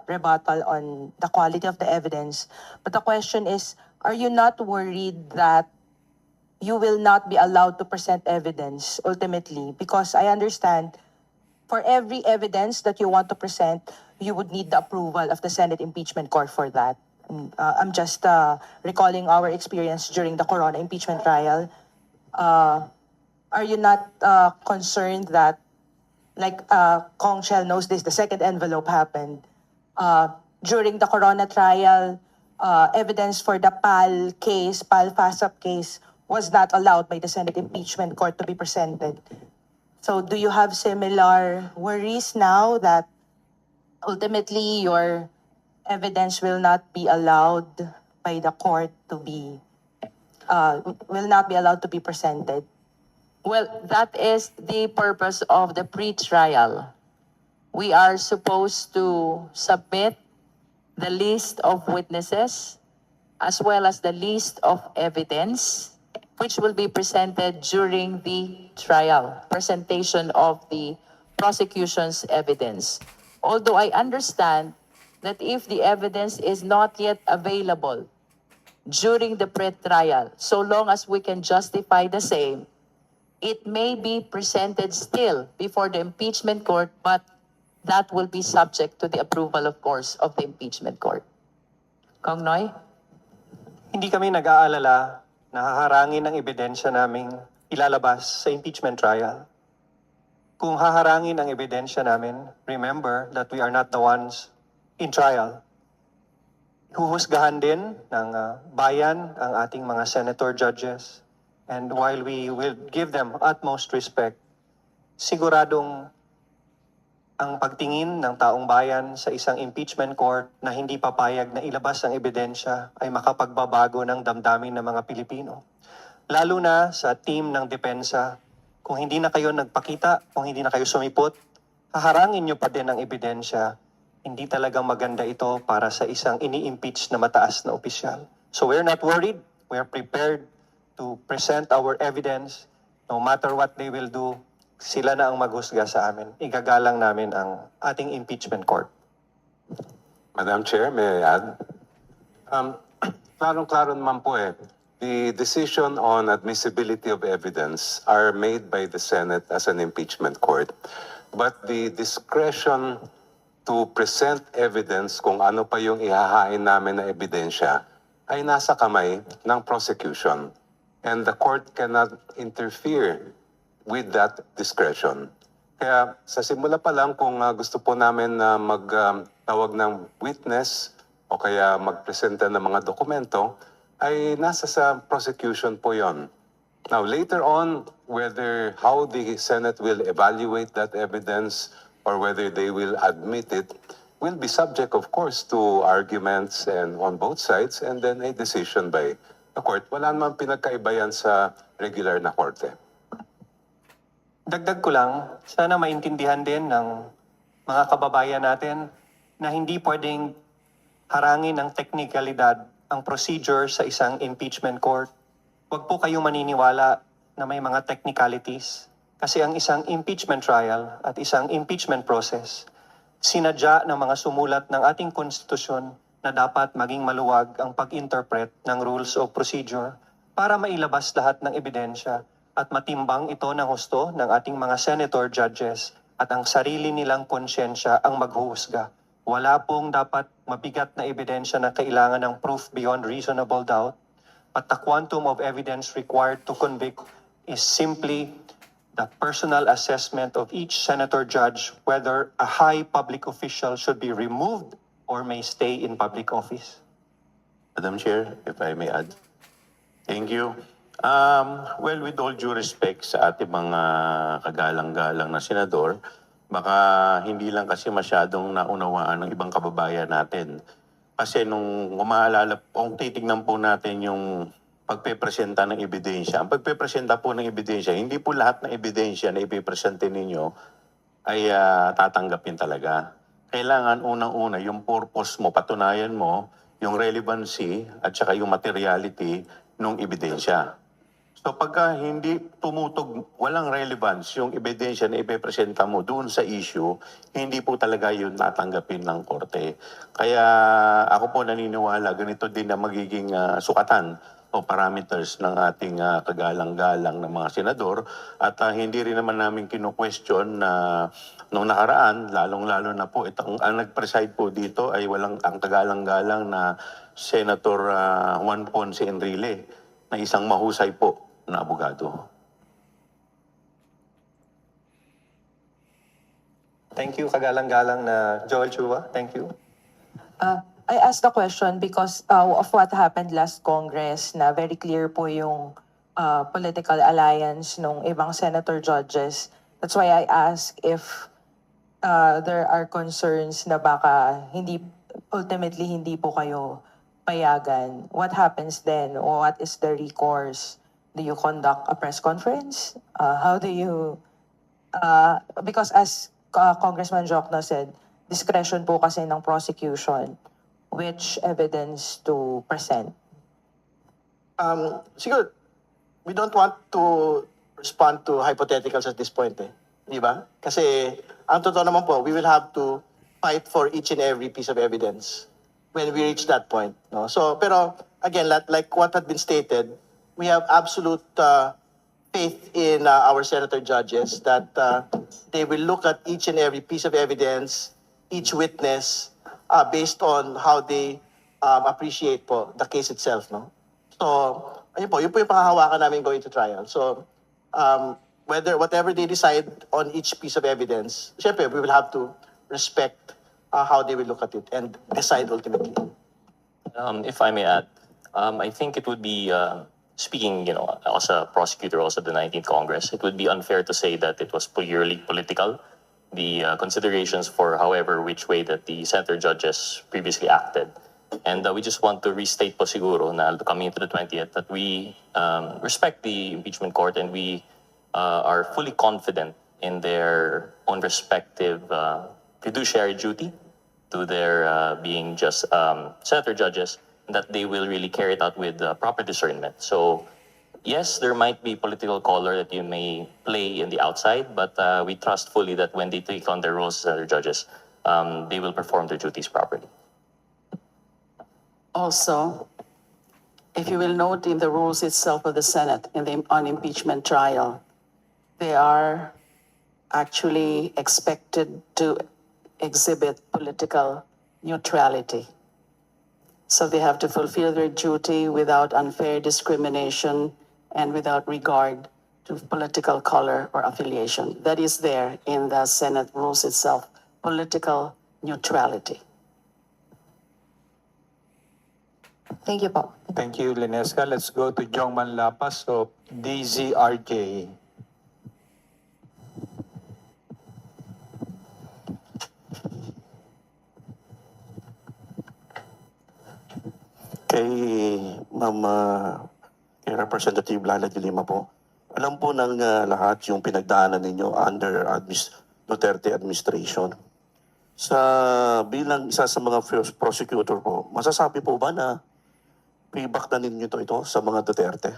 rebuttal on the quality of the evidence. But the question is, are you not worried that you will not be allowed to present evidence ultimately? Because I understand for every evidence that you want to present, you would need the approval of the Senate Impeachment Court for that. I'm just recalling our experience during the Corona impeachment trial. Are you not concerned that, like Kong Shell knows this, the second envelope happened during the Corona trial, evidence for the PAL case, PAL FASAP case, was not allowed by the Senate Impeachment Court to be presented. So do you have similar worries now that ultimately your evidence will not be allowed by the court to be, will not be allowed to be presented? Well, that is the purpose of the pre-trial. We are supposed to submit the list of witnesses as well as the list of evidence which will be presented during the trial, presentation of the prosecution's evidence. Although I understand that if the evidence is not yet available during the pre-trial, so long as we can justify the same, it may be presented still before the impeachment court, but that will be subject to the approval, of course, of the impeachment court. Kong Noy? Hindi kami nag-aalala na haharangin ang ebidensya naming ilalabas sa impeachment trial. Kung haharangin ang ebidensya namin, remember that we are not the ones in trial. Huhusgahan din ng bayan ang ating mga senator judges. And while we will give them utmost respect, siguradong ang pagtingin ng taong bayan sa isang impeachment court na hindi papayag na ilabas ang ebidensya ay makapagbabago ng damdamin ng mga Pilipino. Lalo na sa team ng depensa, kung hindi na kayo nagpakita, kung hindi na kayo sumipot, haharangin nyo pa din ang ebidensya. Hindi talagang maganda ito para sa isang ini-impeach na mataas na opisyal. So we're not worried. We're prepared to present our evidence. No matter what they will do, sila na ang maghusga sa amin. Igagalang namin ang ating impeachment court. Madam Chair, may I add? Klarong-klaro naman po eh. The decision on admissibility of evidence are made by the Senate as an impeachment court. But the discretion to present evidence kung ano pa yung ihahain namin na ebidensya ay nasa kamay ng prosecution. And the court cannot interfere with that discretion. Kaya sa simula pa lang kung gusto po namin na magtawag ng witness o kaya magpresenta ng mga dokumento, ay nasa sa prosecution po yon. Now later on, how the Senate will evaluate that evidence or whether they will admit it will be subject of course to arguments and on both sides and then a decision by the court. Wala naman pinagkaiba yan sa regular na korte. Dagdag ko lang, sana maintindihan din ng mga kababayan natin na hindi pwedeng harangin ng teknikalidad ang procedure sa isang impeachment court. Huwag po kayong maniniwala na may mga technicalities. Kasi ang isang impeachment trial at isang impeachment process, sinadya ng mga sumulat ng ating konstitusyon na dapat maging maluwag ang pag-interpret ng rules of procedure para mailabas lahat ng ebidensya at matimbang ito ng husto ng ating mga senator judges at ang sarili nilang konsyensya ang maghuhusga. Wala pong dapat mabigat na ebidensya na kailangan ng proof beyond reasonable doubt, but the quantum of evidence required to convict is simply the personal assessment of each senator judge whether a high public official should be removed or may stay in public office. Madam Chair, if I may add. Thank you. Well, with all due respect sa ating mga kagalang-galang na senador, baka hindi lang kasi masyadong naunawaan ng ibang kababayan natin. Kasi nung umaalala, kung titignan po natin yung pagpepresenta ng ebidensya, ang pagpepresenta po ng ebidensya, hindi po lahat ng ebidensya na ipipresente ninyo ay tatanggapin talaga. Kailangan unang-una yung purpose mo, patunayan mo yung relevancy at saka yung materiality ng ebidensya. So pagka hindi tumutog, walang relevance yung ebidensya na ipepresenta mo doon sa issue, hindi po talaga yun tatanggapin ng korte. Kaya ako po naniniwala, ganito din na magiging sukatan o parameters ng ating kagalang-galang ng mga senador. At hindi rin naman namin kinu-question na nung nakaraan, lalong-lalo na po, ang nag-preside po dito ay walang ang kagalang-galang na Senator Juan Ponce Enrile, na isang mahusay po na abogado. Thank you, kagalang-galang na Joel Chua. Thank you. I asked the question because of what happened last Congress na very clear po yung political alliance ng ibang senator judges. That's why I asked if there are concerns na baka ultimately hindi po kayo payagan. What happens then? What is the recourse? Do you conduct a press conference? How do you... because as Congressman Jokno said, discretion po kasi ng prosecution which evidence to present. Siguro, we don't want to respond to hypotheticals at this point, di ba? Kasi, ang totoo naman po, we will have to fight for each and every piece of evidence when we reach that point. No? So, pero, again, like what had been stated, we have absolute faith in our senator judges that they will look at each and every piece of evidence, each witness, based on how they appreciate po the case itself. No? So, ayun po yung panghahawakan namin going to trial. So, whatever they decide on each piece of evidence, syempre, we will have to respect how they will look at it and decide ultimately. If I may add, I think it would be, speaking, as a prosecutor also of the 19th Congress, it would be unfair to say that it was purely political the considerations for however which way that the senator judges previously acted. And we just want to restate po siguro na coming into the 20th that we respect the impeachment court and we are fully confident in their own respective fiduciary duty to their being just senator judges, that they will really carry it out with proper discernment. So yes, there might be political color that you may play in the outside, but we trust fully that when they take on their roles as senator judges, they will perform their duties properly. Also, if you will note in the rules itself of the Senate in the on impeachment trial, they are actually expected to exhibit political neutrality. So they have to fulfill their duty without unfair discrimination and without regard to political color or affiliation. That is there in the Senate rules itself, political neutrality. Thank you po. Thank you, Linesca. Let's go to Jong Manlapas of DZRJ. Kay Ma'am kay Representative Lana de Lima po, alam po ng lahat yung pinagdaanan ninyo under Duterte administration. Sa bilang isa sa mga first prosecutor po, masasabi po ba na payback na ninyo ito sa mga Duterte?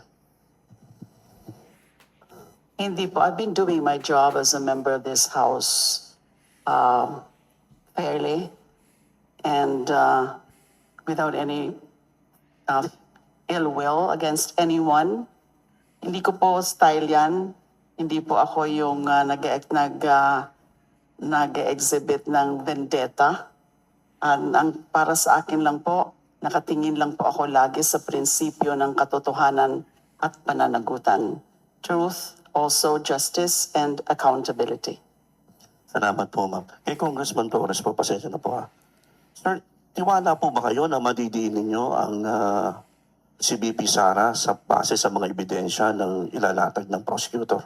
Hindi po. I've been doing my job as a member of this House fairly and without any ill will against anyone. Hindi ko po style yan. Hindi po ako yung nag-exhibit ng vendetta. Ang para sa akin lang po, nakatingin lang po ako lagi sa prinsipyo ng katotohanan at pananagutan. Truth, also justice, and accountability. Salamat po, ma'am. Kay Congressman Torres po, pasensya na po ha. Sir, tiwala po ba kayo na madidiin ninyo ang si BP Sara sa base sa mga ebidensya ng ilalatag ng prosecutor?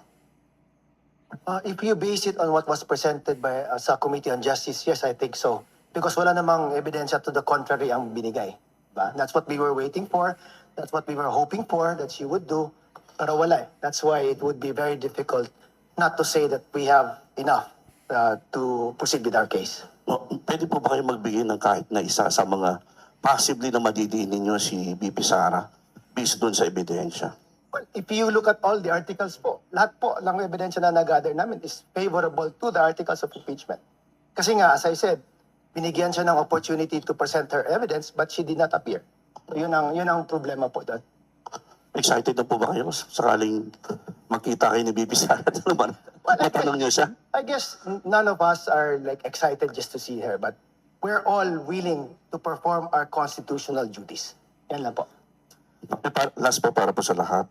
If you base it on what was presented by sa Committee on Justice, yes, I think so. Because wala namang ebidensya to the contrary ang binigay. Diba? That's what we were waiting for. That's what we were hoping for that she would do. Pero wala eh. That's why it would be very difficult not to say that we have enough to proceed with our case. No, pwede po ba kayo magbigay ng kahit na isa sa mga possibly na madidiin ninyo si BP Sara based dun sa ebidensya? Well, if you look at all the articles po, lahat po ng ebidensya na nag-gather namin is favorable to the articles of impeachment. Kasi nga, as I said, binigyan siya ng opportunity to present her evidence but she did not appear. So yun ang problema po doon. Excited na po ba kayo sakaling makita kayo ni BP Sara? Matanong niyo siya? I guess none of us are like excited just to see her, but we're all willing to perform our constitutional duties. Yan lang po. Last po para po sa lahat.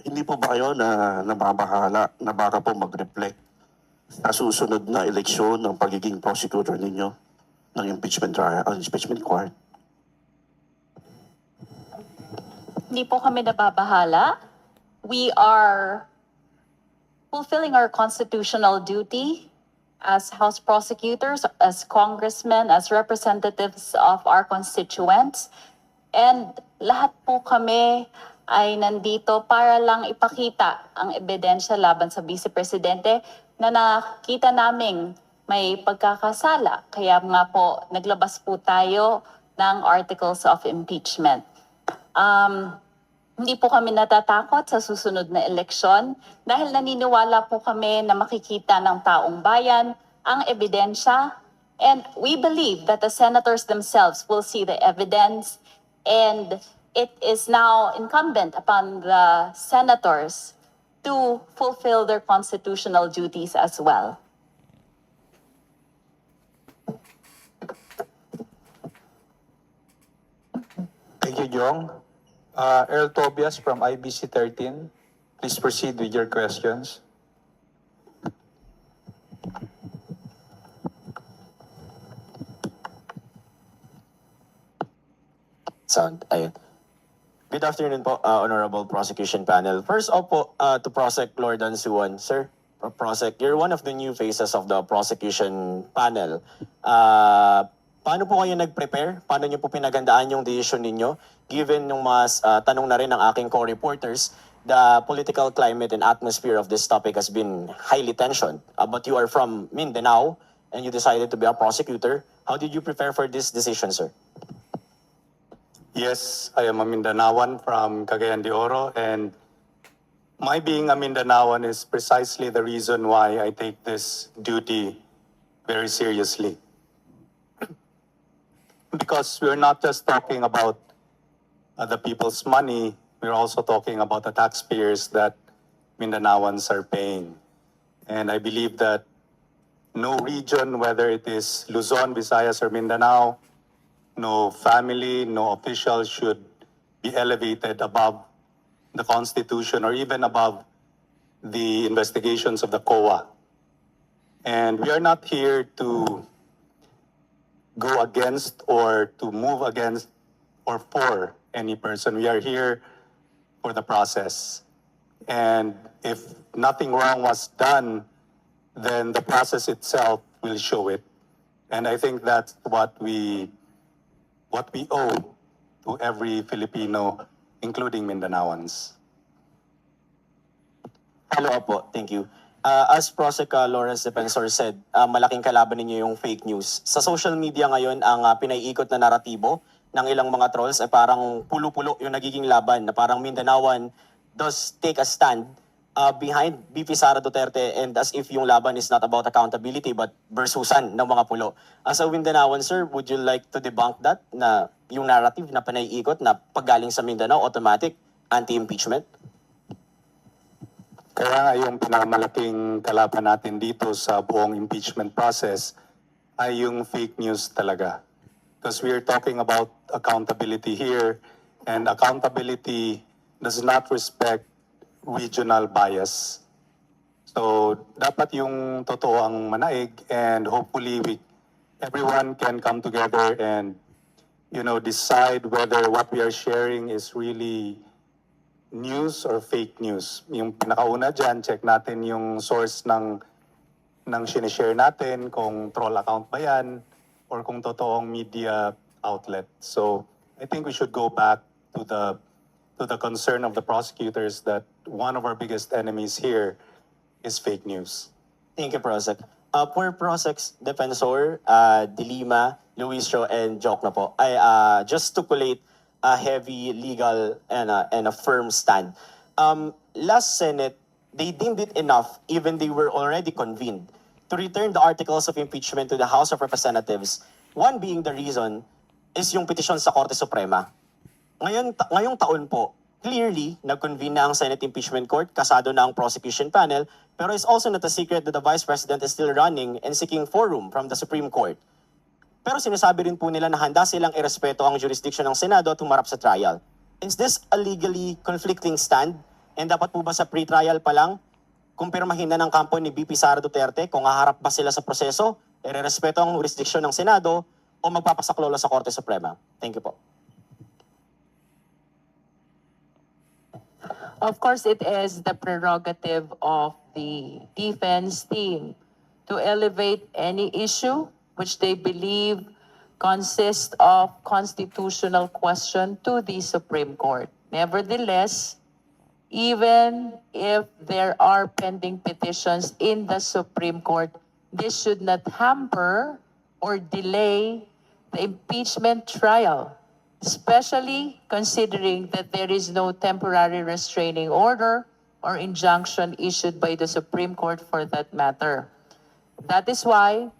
Hindi po ba kayo na nababahala na baka po mag-reflect sa susunod na eleksyon ng pagiging prosecutor ninyo ng impeachment trial, impeachment court? Hindi po kami nababahala. We are fulfilling our constitutional duty as House prosecutors, as congressmen, as representatives of our constituents. And lahat po kami ay nandito para lang ipakita ang ebidensya laban sa Vice Presidente na nakita naming may pagkakasala. Kaya nga po, naglabas po tayo ng articles of impeachment. Hindi po kami natatakot sa susunod na eleksyon dahil naniniwala po kami na makikita ng taong bayan ang ebidensya, and we believe that the senators themselves will see the evidence, and it is now incumbent upon the senators to fulfill their constitutional duties as well. Thank you, Jong. Earl Tobias from IBC 13. Please proceed with your questions. Ayun. Good afternoon po, Honorable Prosecution Panel. First off po, to Prosec Lord Ansuan. Sir, Prosec, you're one of the new faces of the prosecution panel. Paano po kayo nag-prepare? Paano niyo po pinagandaan yung decision ninyo? Given yung mas tanong na rin ng aking co-reporters, the political climate and atmosphere of this topic has been highly tensioned. But you are from Mindanao and you decided to be a prosecutor. How did you prepare for this decision, sir? Yes, I am a Mindanaoan from Cagayan de Oro, and my being a Mindanaoan is precisely the reason why I take this duty very seriously. Because we're not just talking about the people's money, we're also talking about the taxpayers that Mindanaoans are paying. And I believe that no region, whether it is Luzon, Visayas, or Mindanao, no family, no official should be elevated above the Constitution or even above the investigations of the COA. And we are not here to go against or to move against or for any person. We are here for the process. And if nothing wrong was done, then the process itself will show it. And I think that's what we owe to every Filipino, including Mindanaoans. Follow-up po. Thank you. As Prosec Lawrence Defensor said, malaking kalaban ninyo yung fake news. Sa social media ngayon, ang pinaiikot na naratibo ng ilang mga trolls ay parang pulo-pulo yung nagiging laban na parang Mindanaoan does take a stand behind BP Sara Duterte, and as if yung laban is not about accountability but versusan ng mga pulo. As a Mindanaoan, sir, would you like to debunk that, na yung narrative na pinaiikot na paggaling sa Mindanao, automatic anti-impeachment? Kaya nga yung pinakamalaking kalaban natin dito sa buong impeachment process ay yung fake news talaga. Because we are talking about accountability here, and accountability does not respect regional bias. So dapat yung totoo ang manaig, and hopefully everyone can come together and decide whether what we are sharing is really news or fake news. Yung pinakauna dyan, check natin yung source ng sinishare natin, kung troll account ba yan, or kung totoong media outlet. So I think we should go back to the concern of the prosecutors that one of our biggest enemies here is fake news. Thank you, Prosec. For Prosec's Defensor, Dilima, Luistro, and Joke na po, I just to collate a heavy legal and a firm stand. Last Senate, they deemed it enough, even they were already convened, to return the articles of impeachment to the House of Representatives. One being the reason is yung petisyon sa Korte Suprema. Ngayong taon po, clearly, nag-convene na ang Senate Impeachment Court, kasado na ang prosecution panel, pero it's also not a secret that the Vice President is still running and seeking forum from the Supreme Court. Pero sinasabi rin po nila na handa silang irespeto ang jurisdiction ng Senado at humarap sa trial. Is this a legally conflicting stand? And dapat po ba sa pre-trial pa lang, kumpirmahin na ng kampo ni BP Sara Duterte kung haharap ba sila sa proseso, irerespeto ang jurisdiction ng Senado, o magpapasaklolo sa Korte Suprema? Thank you po. Of course, it is the prerogative of the defense team to elevate any issue which they believe consists of constitutional question to the Supreme Court. Nevertheless, even if there are pending petitions in the Supreme Court, this should not hamper or delay the impeachment trial, especially considering that there is no temporary restraining order or injunction issued by the Supreme Court for that matter. That is why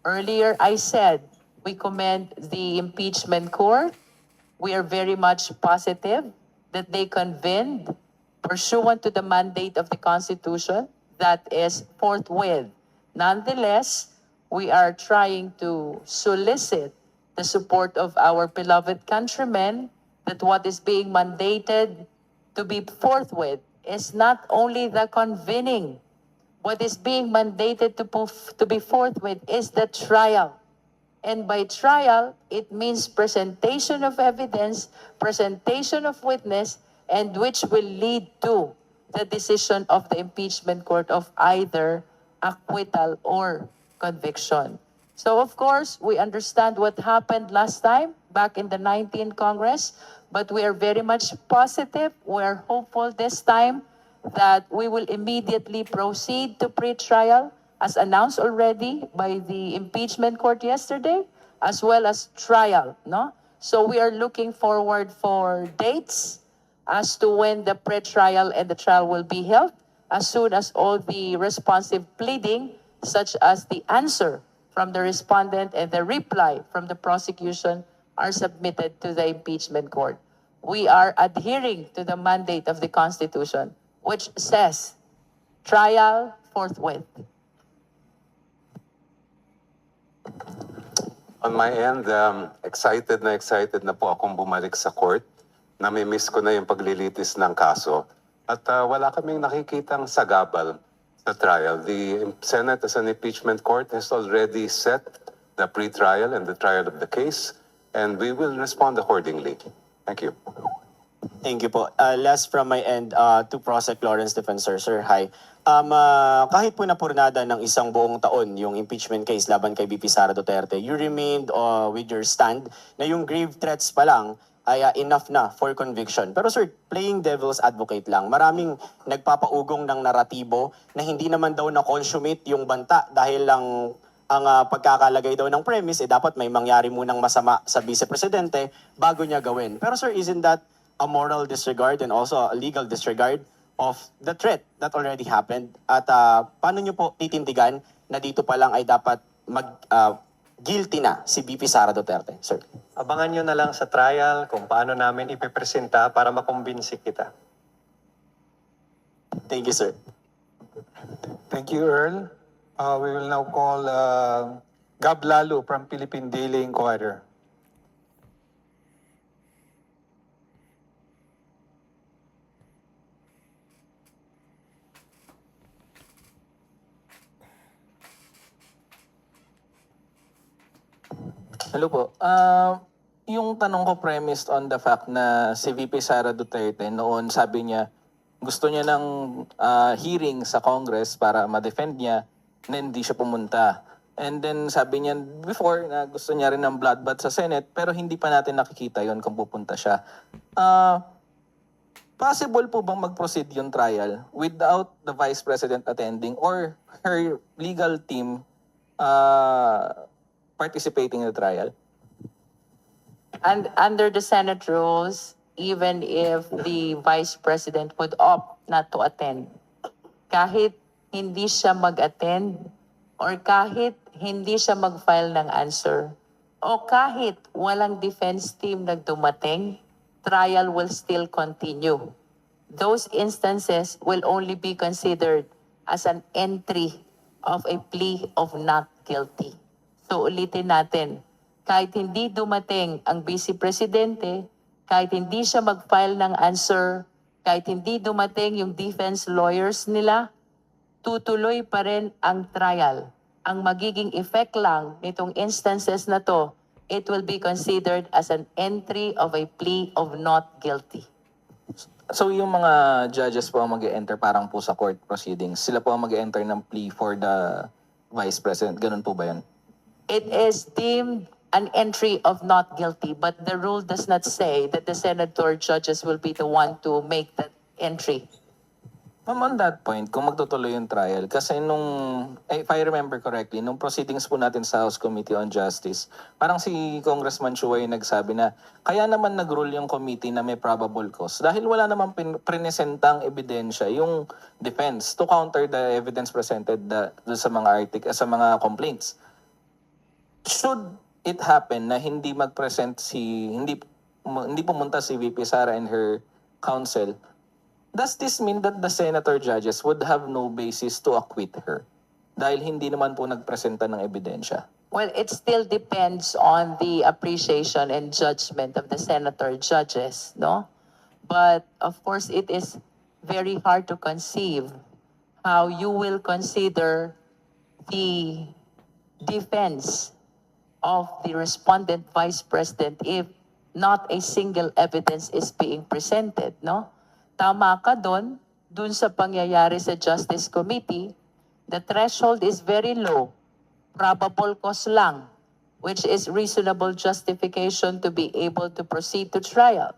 earlier I said we commend the impeachment court. We are very much positive that they convened pursuant to the mandate of the Constitution, that is forthwith. Nonetheless, we are trying to solicit the support of our beloved countrymen that what is being mandated to be forthwith is not only the convening. What is being mandated to be forthwith is the trial. And by trial, it means presentation of evidence, presentation of witness, and which will lead to the decision of the impeachment court of either acquittal or conviction. So of course, we understand what happened last time back in the 19th Congress, but we are very much positive. We are hopeful this time that we will immediately proceed to pre-trial as announced already by the impeachment court yesterday, as well as trial, no? So we are looking forward for dates as to when the pre-trial and the trial will be held, as soon as all the responsive pleading, such as the answer from the respondent and the reply from the prosecution, are submitted to the impeachment court. We are adhering to the mandate of the Constitution, which says trial forthwith. On my end, excited na po akong bumalik sa court. Nami-miss ko na yung paglilitis ng kaso. At wala kaming nakikitang sagabal sa trial. The Senate as an impeachment court has already set the pre-trial and the trial of the case, and we will respond accordingly. Thank you. Thank you po. Last from my end, to Prosec Lawrence Defensor. Sir, hi. Kahit po napurnada ng isang buong taon yung impeachment case laban kay VP Sara Duterte, you remained with your stand na yung grave threats pa lang ay enough na for conviction. Pero sir, playing devil's advocate lang, maraming nagpapaugong ng naratibo na hindi naman daw na-consummate yung banta dahil lang ang pagkakalagay daw ng premise, dapat may mangyari munang masama sa vice-presidente bago niya gawin. Pero sir, isn't that a moral disregard and also a legal disregard of the threat that already happened? At paano nyo po titindigan na dito pa lang ay dapat guilty na si VP Sara Duterte, sir? Abangan nyo na lang sa trial kung paano namin ipipresenta para makumbinsi kita. Thank you, sir. Thank you, Earl. We will now call Gab Lalo from Philippine Daily Inquirer. Hello po. Yung tanong ko premised on the fact na si VP Sara Duterte noon sabi niya gusto niya ng hearing sa Congress para ma-defend niya na hindi siya pumunta. And then sabi niya before na gusto niya rin ng bloodbath sa Senate pero hindi pa natin nakikita yon kung pupunta siya. Possible po bang mag-proceed yung trial without the Vice President attending or her legal team participating in the trial? And under the Senate rules, even if the Vice President would opt not to attend, kahit hindi siya mag-attend, or kahit hindi siya mag-file ng answer, o kahit walang defense team na dumating, trial will still continue. Those instances will only be considered as an entry of a plea of not guilty. So ulitin natin, kahit hindi dumating ang Vice Presidente, kahit hindi siya mag-file ng answer, kahit hindi dumating yung defense lawyers nila, tutuloy pa rin ang trial. Ang magiging effect lang nitong instances na to, it will be considered as an entry of a plea of not guilty. So yung mga judges po ang mag-enter parang po sa court proceedings, sila po ang mag-enter ng plea for the Vice President. Ganun po ba yan? It is deemed an entry of not guilty, but the rule does not say that the senator judges will be the one to make that entry. Ma'am, on that point, kung magtutuloy yung trial, kasi if I remember correctly, nung proceedings po natin sa House Committee on Justice, parang si Congressman Chuay nagsabi na, kaya naman nag-rule yung committee na may probable cause dahil wala naman prinesentang ebidensya yung defense to counter the evidence presented sa mga complaints. Should it happen na hindi mag-present hindi pumunta si VP Sara and her counsel, does this mean that the senator judges would have no basis to acquit her? Dahil hindi naman po nagpresenta ng ebidensya. Well, it still depends on the appreciation and judgment of the senator judges, no? But of course, it is very hard to conceive how you will consider the defense of the respondent vice president if not a single evidence is being presented, no? Tama ka doon, dun sa pangyayari sa Justice Committee, the threshold is very low. Probable cause lang, which is reasonable justification to be able to proceed to trial.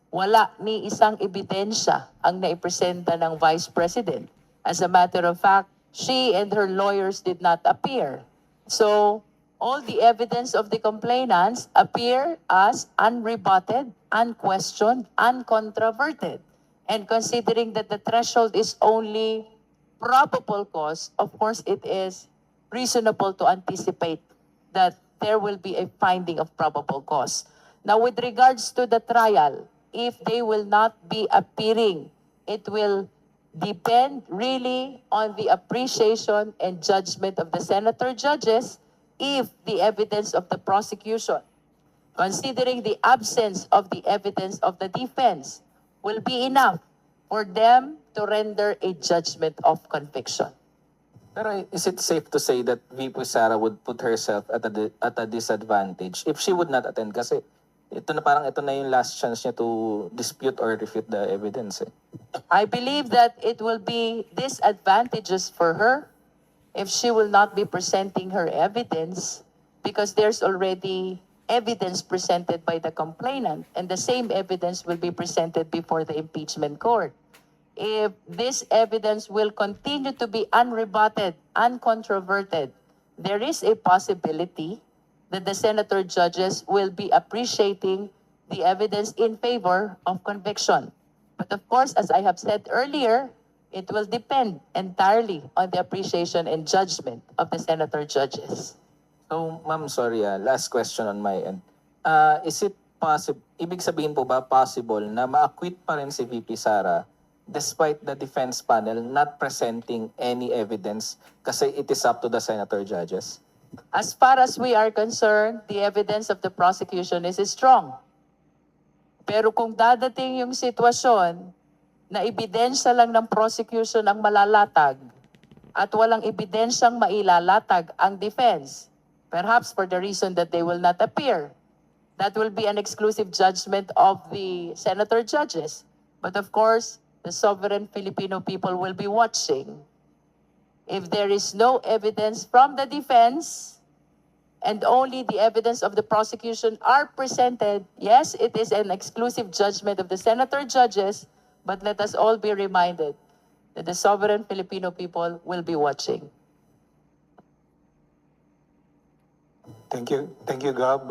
Wala ni isang ebidensya ang naipresenta ng Vice President. As a matter of fact, she and her lawyers did not appear. So, all the evidence of the complainants appear as unrebutted, unquestioned, uncontroverted. And considering that the threshold is only probable cause, of course it is reasonable to anticipate that there will be a finding of probable cause. Now, with regards to the trial, if they will not be appearing, it will depend really on the appreciation and judgment of the senator judges if the evidence of the prosecution, considering the absence of the evidence of the defense, will be enough for them to render a judgment of conviction. Pero is it safe to say that VP Sara would put herself at a disadvantage if she would not attend? Kasi ito na yung last chance niya to dispute or refute the evidence. I believe that it will be disadvantageous for her if she will not be presenting her evidence, because there's already evidence presented by the complainant, and the same evidence will be presented before the impeachment court. If this evidence will continue to be unrebutted, uncontroverted, there is a possibility that the senator judges will be appreciating the evidence in favor of conviction. But of course, as I have said earlier, it will depend entirely on the appreciation and judgment of the senator judges. So, ma'am, sorry, last question on my end. Is it possible, ibig sabihin po ba possible na ma-acquit pa rin si VP Sara despite the defense panel not presenting any evidence kasi it is up to the senator judges? As far as we are concerned, the evidence of the prosecution is strong. Pero kung dadating yung sitwasyon na ebidensya lang ng prosecution ang malalatag at walang ebidensyang mailalatag ang defense, perhaps for the reason that they will not appear, that will be an exclusive judgment of the senator judges. But of course, the sovereign Filipino people will be watching. If there is no evidence from the defense and only the evidence of the prosecution are presented, yes, it is an exclusive judgment of the senator judges, but let us all be reminded that the sovereign Filipino people will be watching. Thank you. Thank you, Gab.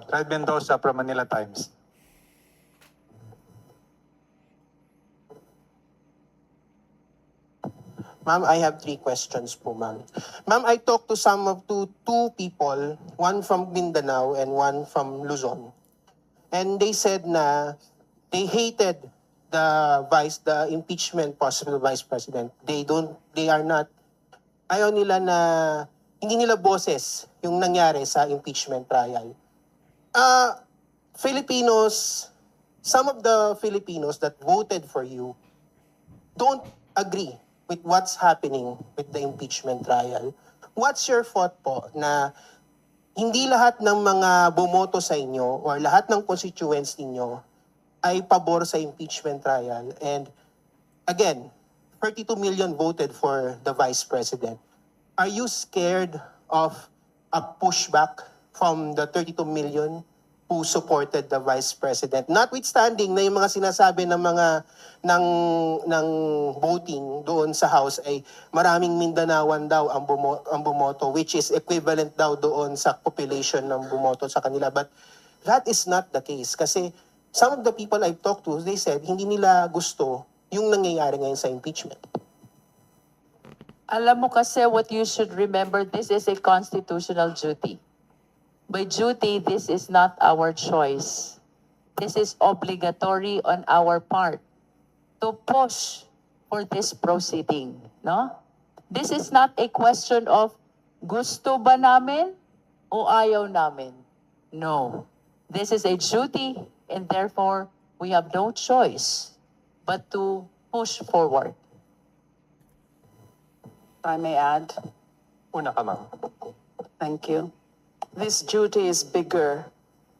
Red Mendoza from Manila Times. Ma'am, I have 3 questions po, ma'am. Ma'am, I talked to two people, one from Mindanao and one from Luzon. And they said na they hated the impeachment possible vice president. Ayaw nila na, hindi nila boses yung nangyari sa impeachment trial. Some of the Filipinos that voted for you don't agree with what's happening with the impeachment trial. What's your thought po na hindi lahat ng mga bumoto sa inyo or lahat ng constituents ninyo ay pabor sa impeachment trial? And again, 32 million voted for the vice president. Are you scared of a pushback from the 32 million who supported the vice president? Notwithstanding na yung mga sinasabi ng mga ng voting doon sa House ay maraming Mindanaoan daw ang bumoto, which is equivalent daw doon sa population ng bumoto sa kanila. But that is not the case kasi some of the people I've talked to, they said hindi nila gusto yung nangyayari ngayon sa impeachment. Alam mo kasi what you should remember, this is a constitutional duty. By duty, this is not our choice. This is obligatory on our part to push for this proceeding, no? This is not a question of gusto ba namin o ayaw namin. No. This is a duty and therefore we have no choice but to push forward. If I may add, Una ka, ma'am. thank you. This duty is bigger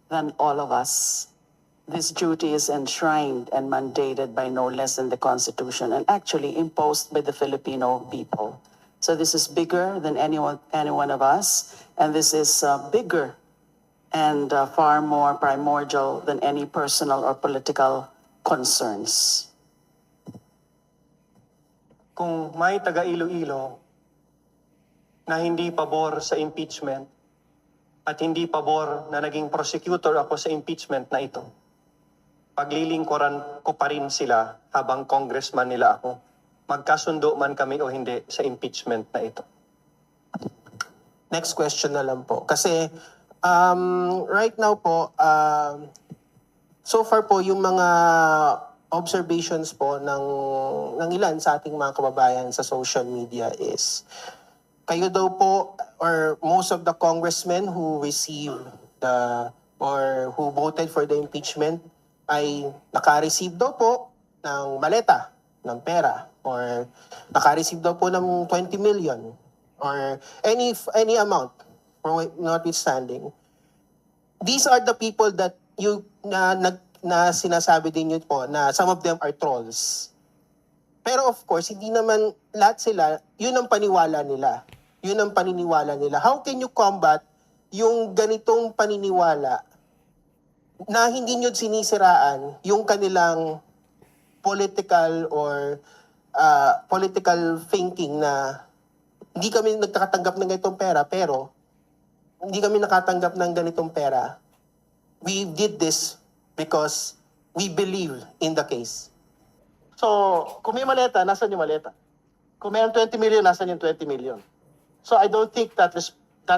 than all of us. this duty is enshrined and mandated by no less than the Constitution and actually imposed by the Filipino people. So this is bigger than any one of us, and this is bigger and far more primordial than any personal or political concerns. Kung may taga Iloilo na hindi pabor sa impeachment at hindi pabor na naging prosecutor ako sa impeachment na ito, paglilingkuran ko pa rin sila habang congressman nila ako. Magkasundo man kami o hindi sa impeachment na ito. Next question na lang po. Kasi right now po, so far po yung mga observations po ng ilan sa ating mga kababayan sa social media is kayo daw po or most of the congressmen who received or who voted for the impeachment ay naka-receive daw po ng maleta, ng pera, or naka-receive daw po ng 20 million or any amount for notwithstanding. These are the people that na sinasabi din yun po na some of them are trolls. Pero of course, hindi naman lahat sila, yun ang paniwala nila. Yun ang paniniwala nila. How can you combat yung ganitong paniniwala na hindi nyo sinisiraan yung kanilang political or political thinking na hindi kami nagkakatanggap ng ganitong pera, pero hindi kami nakatanggap ng ganitong pera. We did this because we believe in the case. So, kung may maleta, nasan yung maleta? Kung mayroon 20 million, nasan yung 20 million? So, I don't think that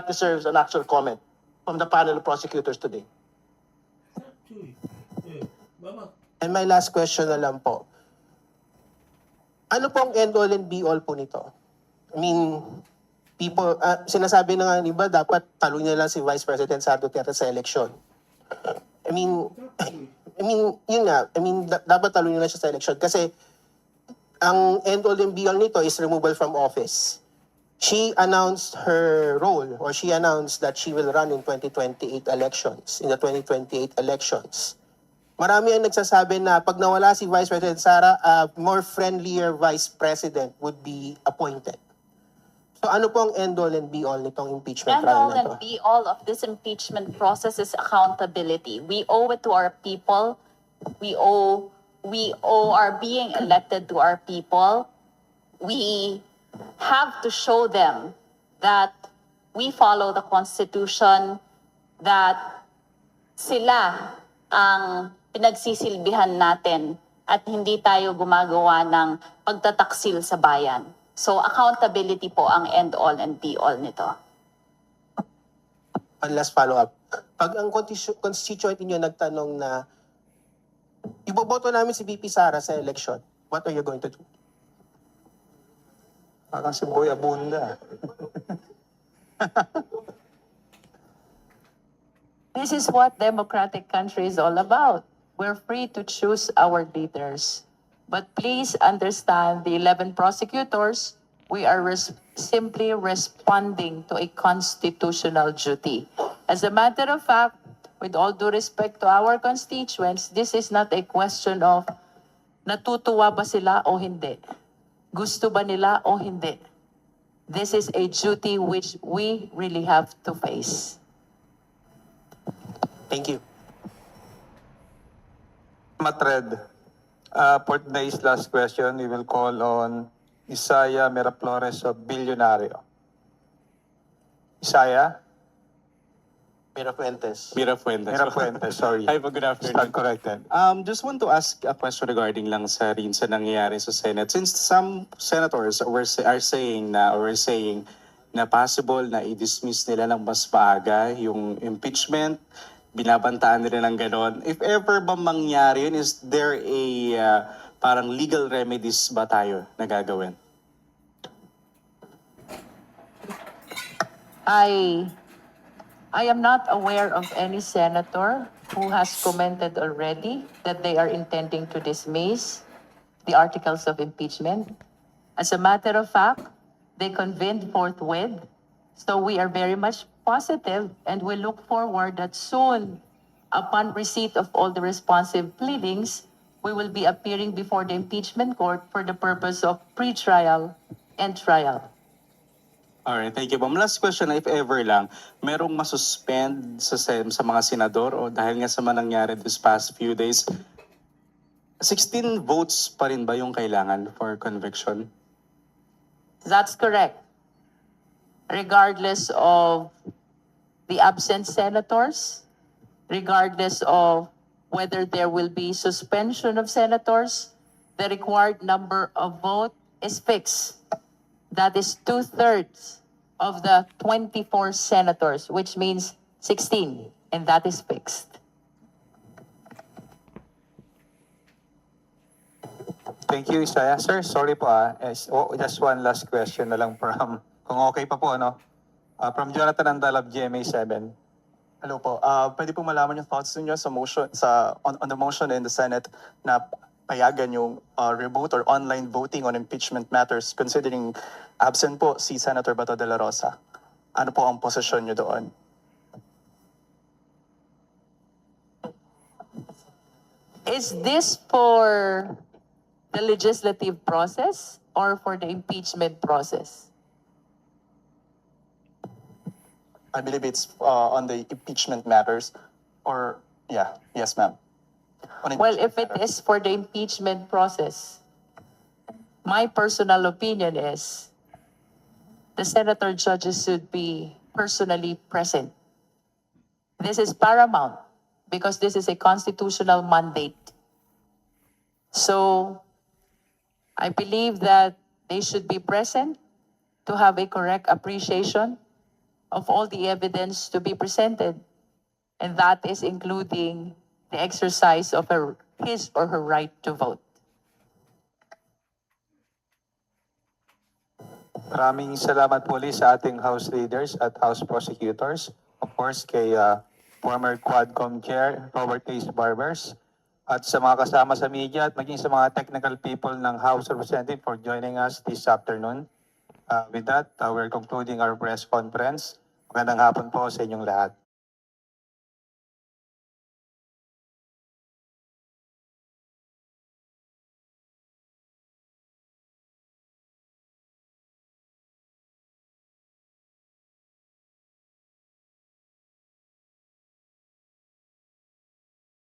deserves an actual comment from the panel of prosecutors today. And my last question na lang po. Ano pong end all and be all po nito? I mean, people, sinasabi na nga, di ba, dapat talunin na lang si Vice President Sara Duterte sa election. I mean, yun nga. I mean, dapat talunin na siya sa election. Kasi, ang end all and be all nito is removal from office. She announced her role, or she announced that she will run in 2028 elections, in the 2028 elections. Marami ang nagsasabi na pag nawala si Vice President Sara, a more friendlier Vice President would be appointed. So ano po ang end all and be all nitong impeachment End trial all na and to? be all of this impeachment process is accountability. We owe it to our people. We owe our being elected to our people. We have to show them that we follow the Constitution, that sila ang pinagsisilbihan natin at hindi tayo gumagawa ng pagtataksil sa bayan. So accountability po ang end all and be all nito. One last follow-up. Pag ang constituent niyo nagtanong na iboboto namin si VP Sara sa election, what are you going to do? Parang si Boy Abunda. This is what democratic country is all about. We're free to choose our leaders. But please understand, the 11 prosecutors, we are simply responding to a constitutional duty. As a matter of fact, with all due respect to our constituents, this is not a question of natutuwa ba sila o hindi. Gusto ba nila o hindi. This is a duty which we really have to face. Thank you. Matred. For today's last question, we will call on Isaiah Miraflores of Billionario. Isaiah? Mirafuentes. Mirafuentes, sorry. Hi po, good afternoon. Stand corrected. Just want to ask a question regarding lang sa rin sa nangyayari sa Senate. Since some senators are saying na possible na i-dismiss nila ng mas maaga yung impeachment, binabantaan nila ng ganon. If ever ba mangyari yun, is there a parang legal remedies ba tayo na gagawin? I am not aware of any senator who has commented already that they are intending to dismiss the articles of impeachment. As a matter of fact, they convened forthwith. So we are very much positive and we look forward that soon Upon receipt of all the responsive pleadings, we will be appearing before the impeachment court for the purpose of pre-trial and trial. Alright, thank you, ma'am. Last question, if ever lang, merong masuspend sa sa mga senador o dahil nga sa mga nangyari this past few days, 16 votes pa rin ba yung kailangan for conviction? That's correct. Regardless of the absent senators, regardless of whether there will be suspension of senators, the required number of vote is fixed. That is 2/3 of the 24 senators, which means 16, and that is fixed. Thank you, Isaiah. Sir, sorry po just one last question na lang from, kung okay pa po, ano? From Jonathan Andal of GMA7. Hello po. Pwede po malaman yung thoughts niyo sa motion on the motion in the Senate na payagan yung remote or online voting on impeachment matters considering absent po si Senator Bato de la Rosa. Ano po ang posisyon niyo doon? Is this for the legislative process or for the impeachment process? I believe it's on the impeachment matters or yes ma'am. Well, if it is for the impeachment process, my personal opinion is the senator judges should be personally present. This is paramount because this is a constitutional mandate. So I believe that they should be present to have a correct appreciation of all the evidence to be presented. And that is including the exercise of his or her right to vote. Maraming salamat po ulit sa ating House Leaders at House Prosecutors. Of course, kay former Quadcom Chair Robert Ace Barbers at sa mga kasama sa media at maging sa mga technical people ng House Representative for joining us this afternoon. With that, we're concluding our press conference. Magandang hapon po sa inyong lahat.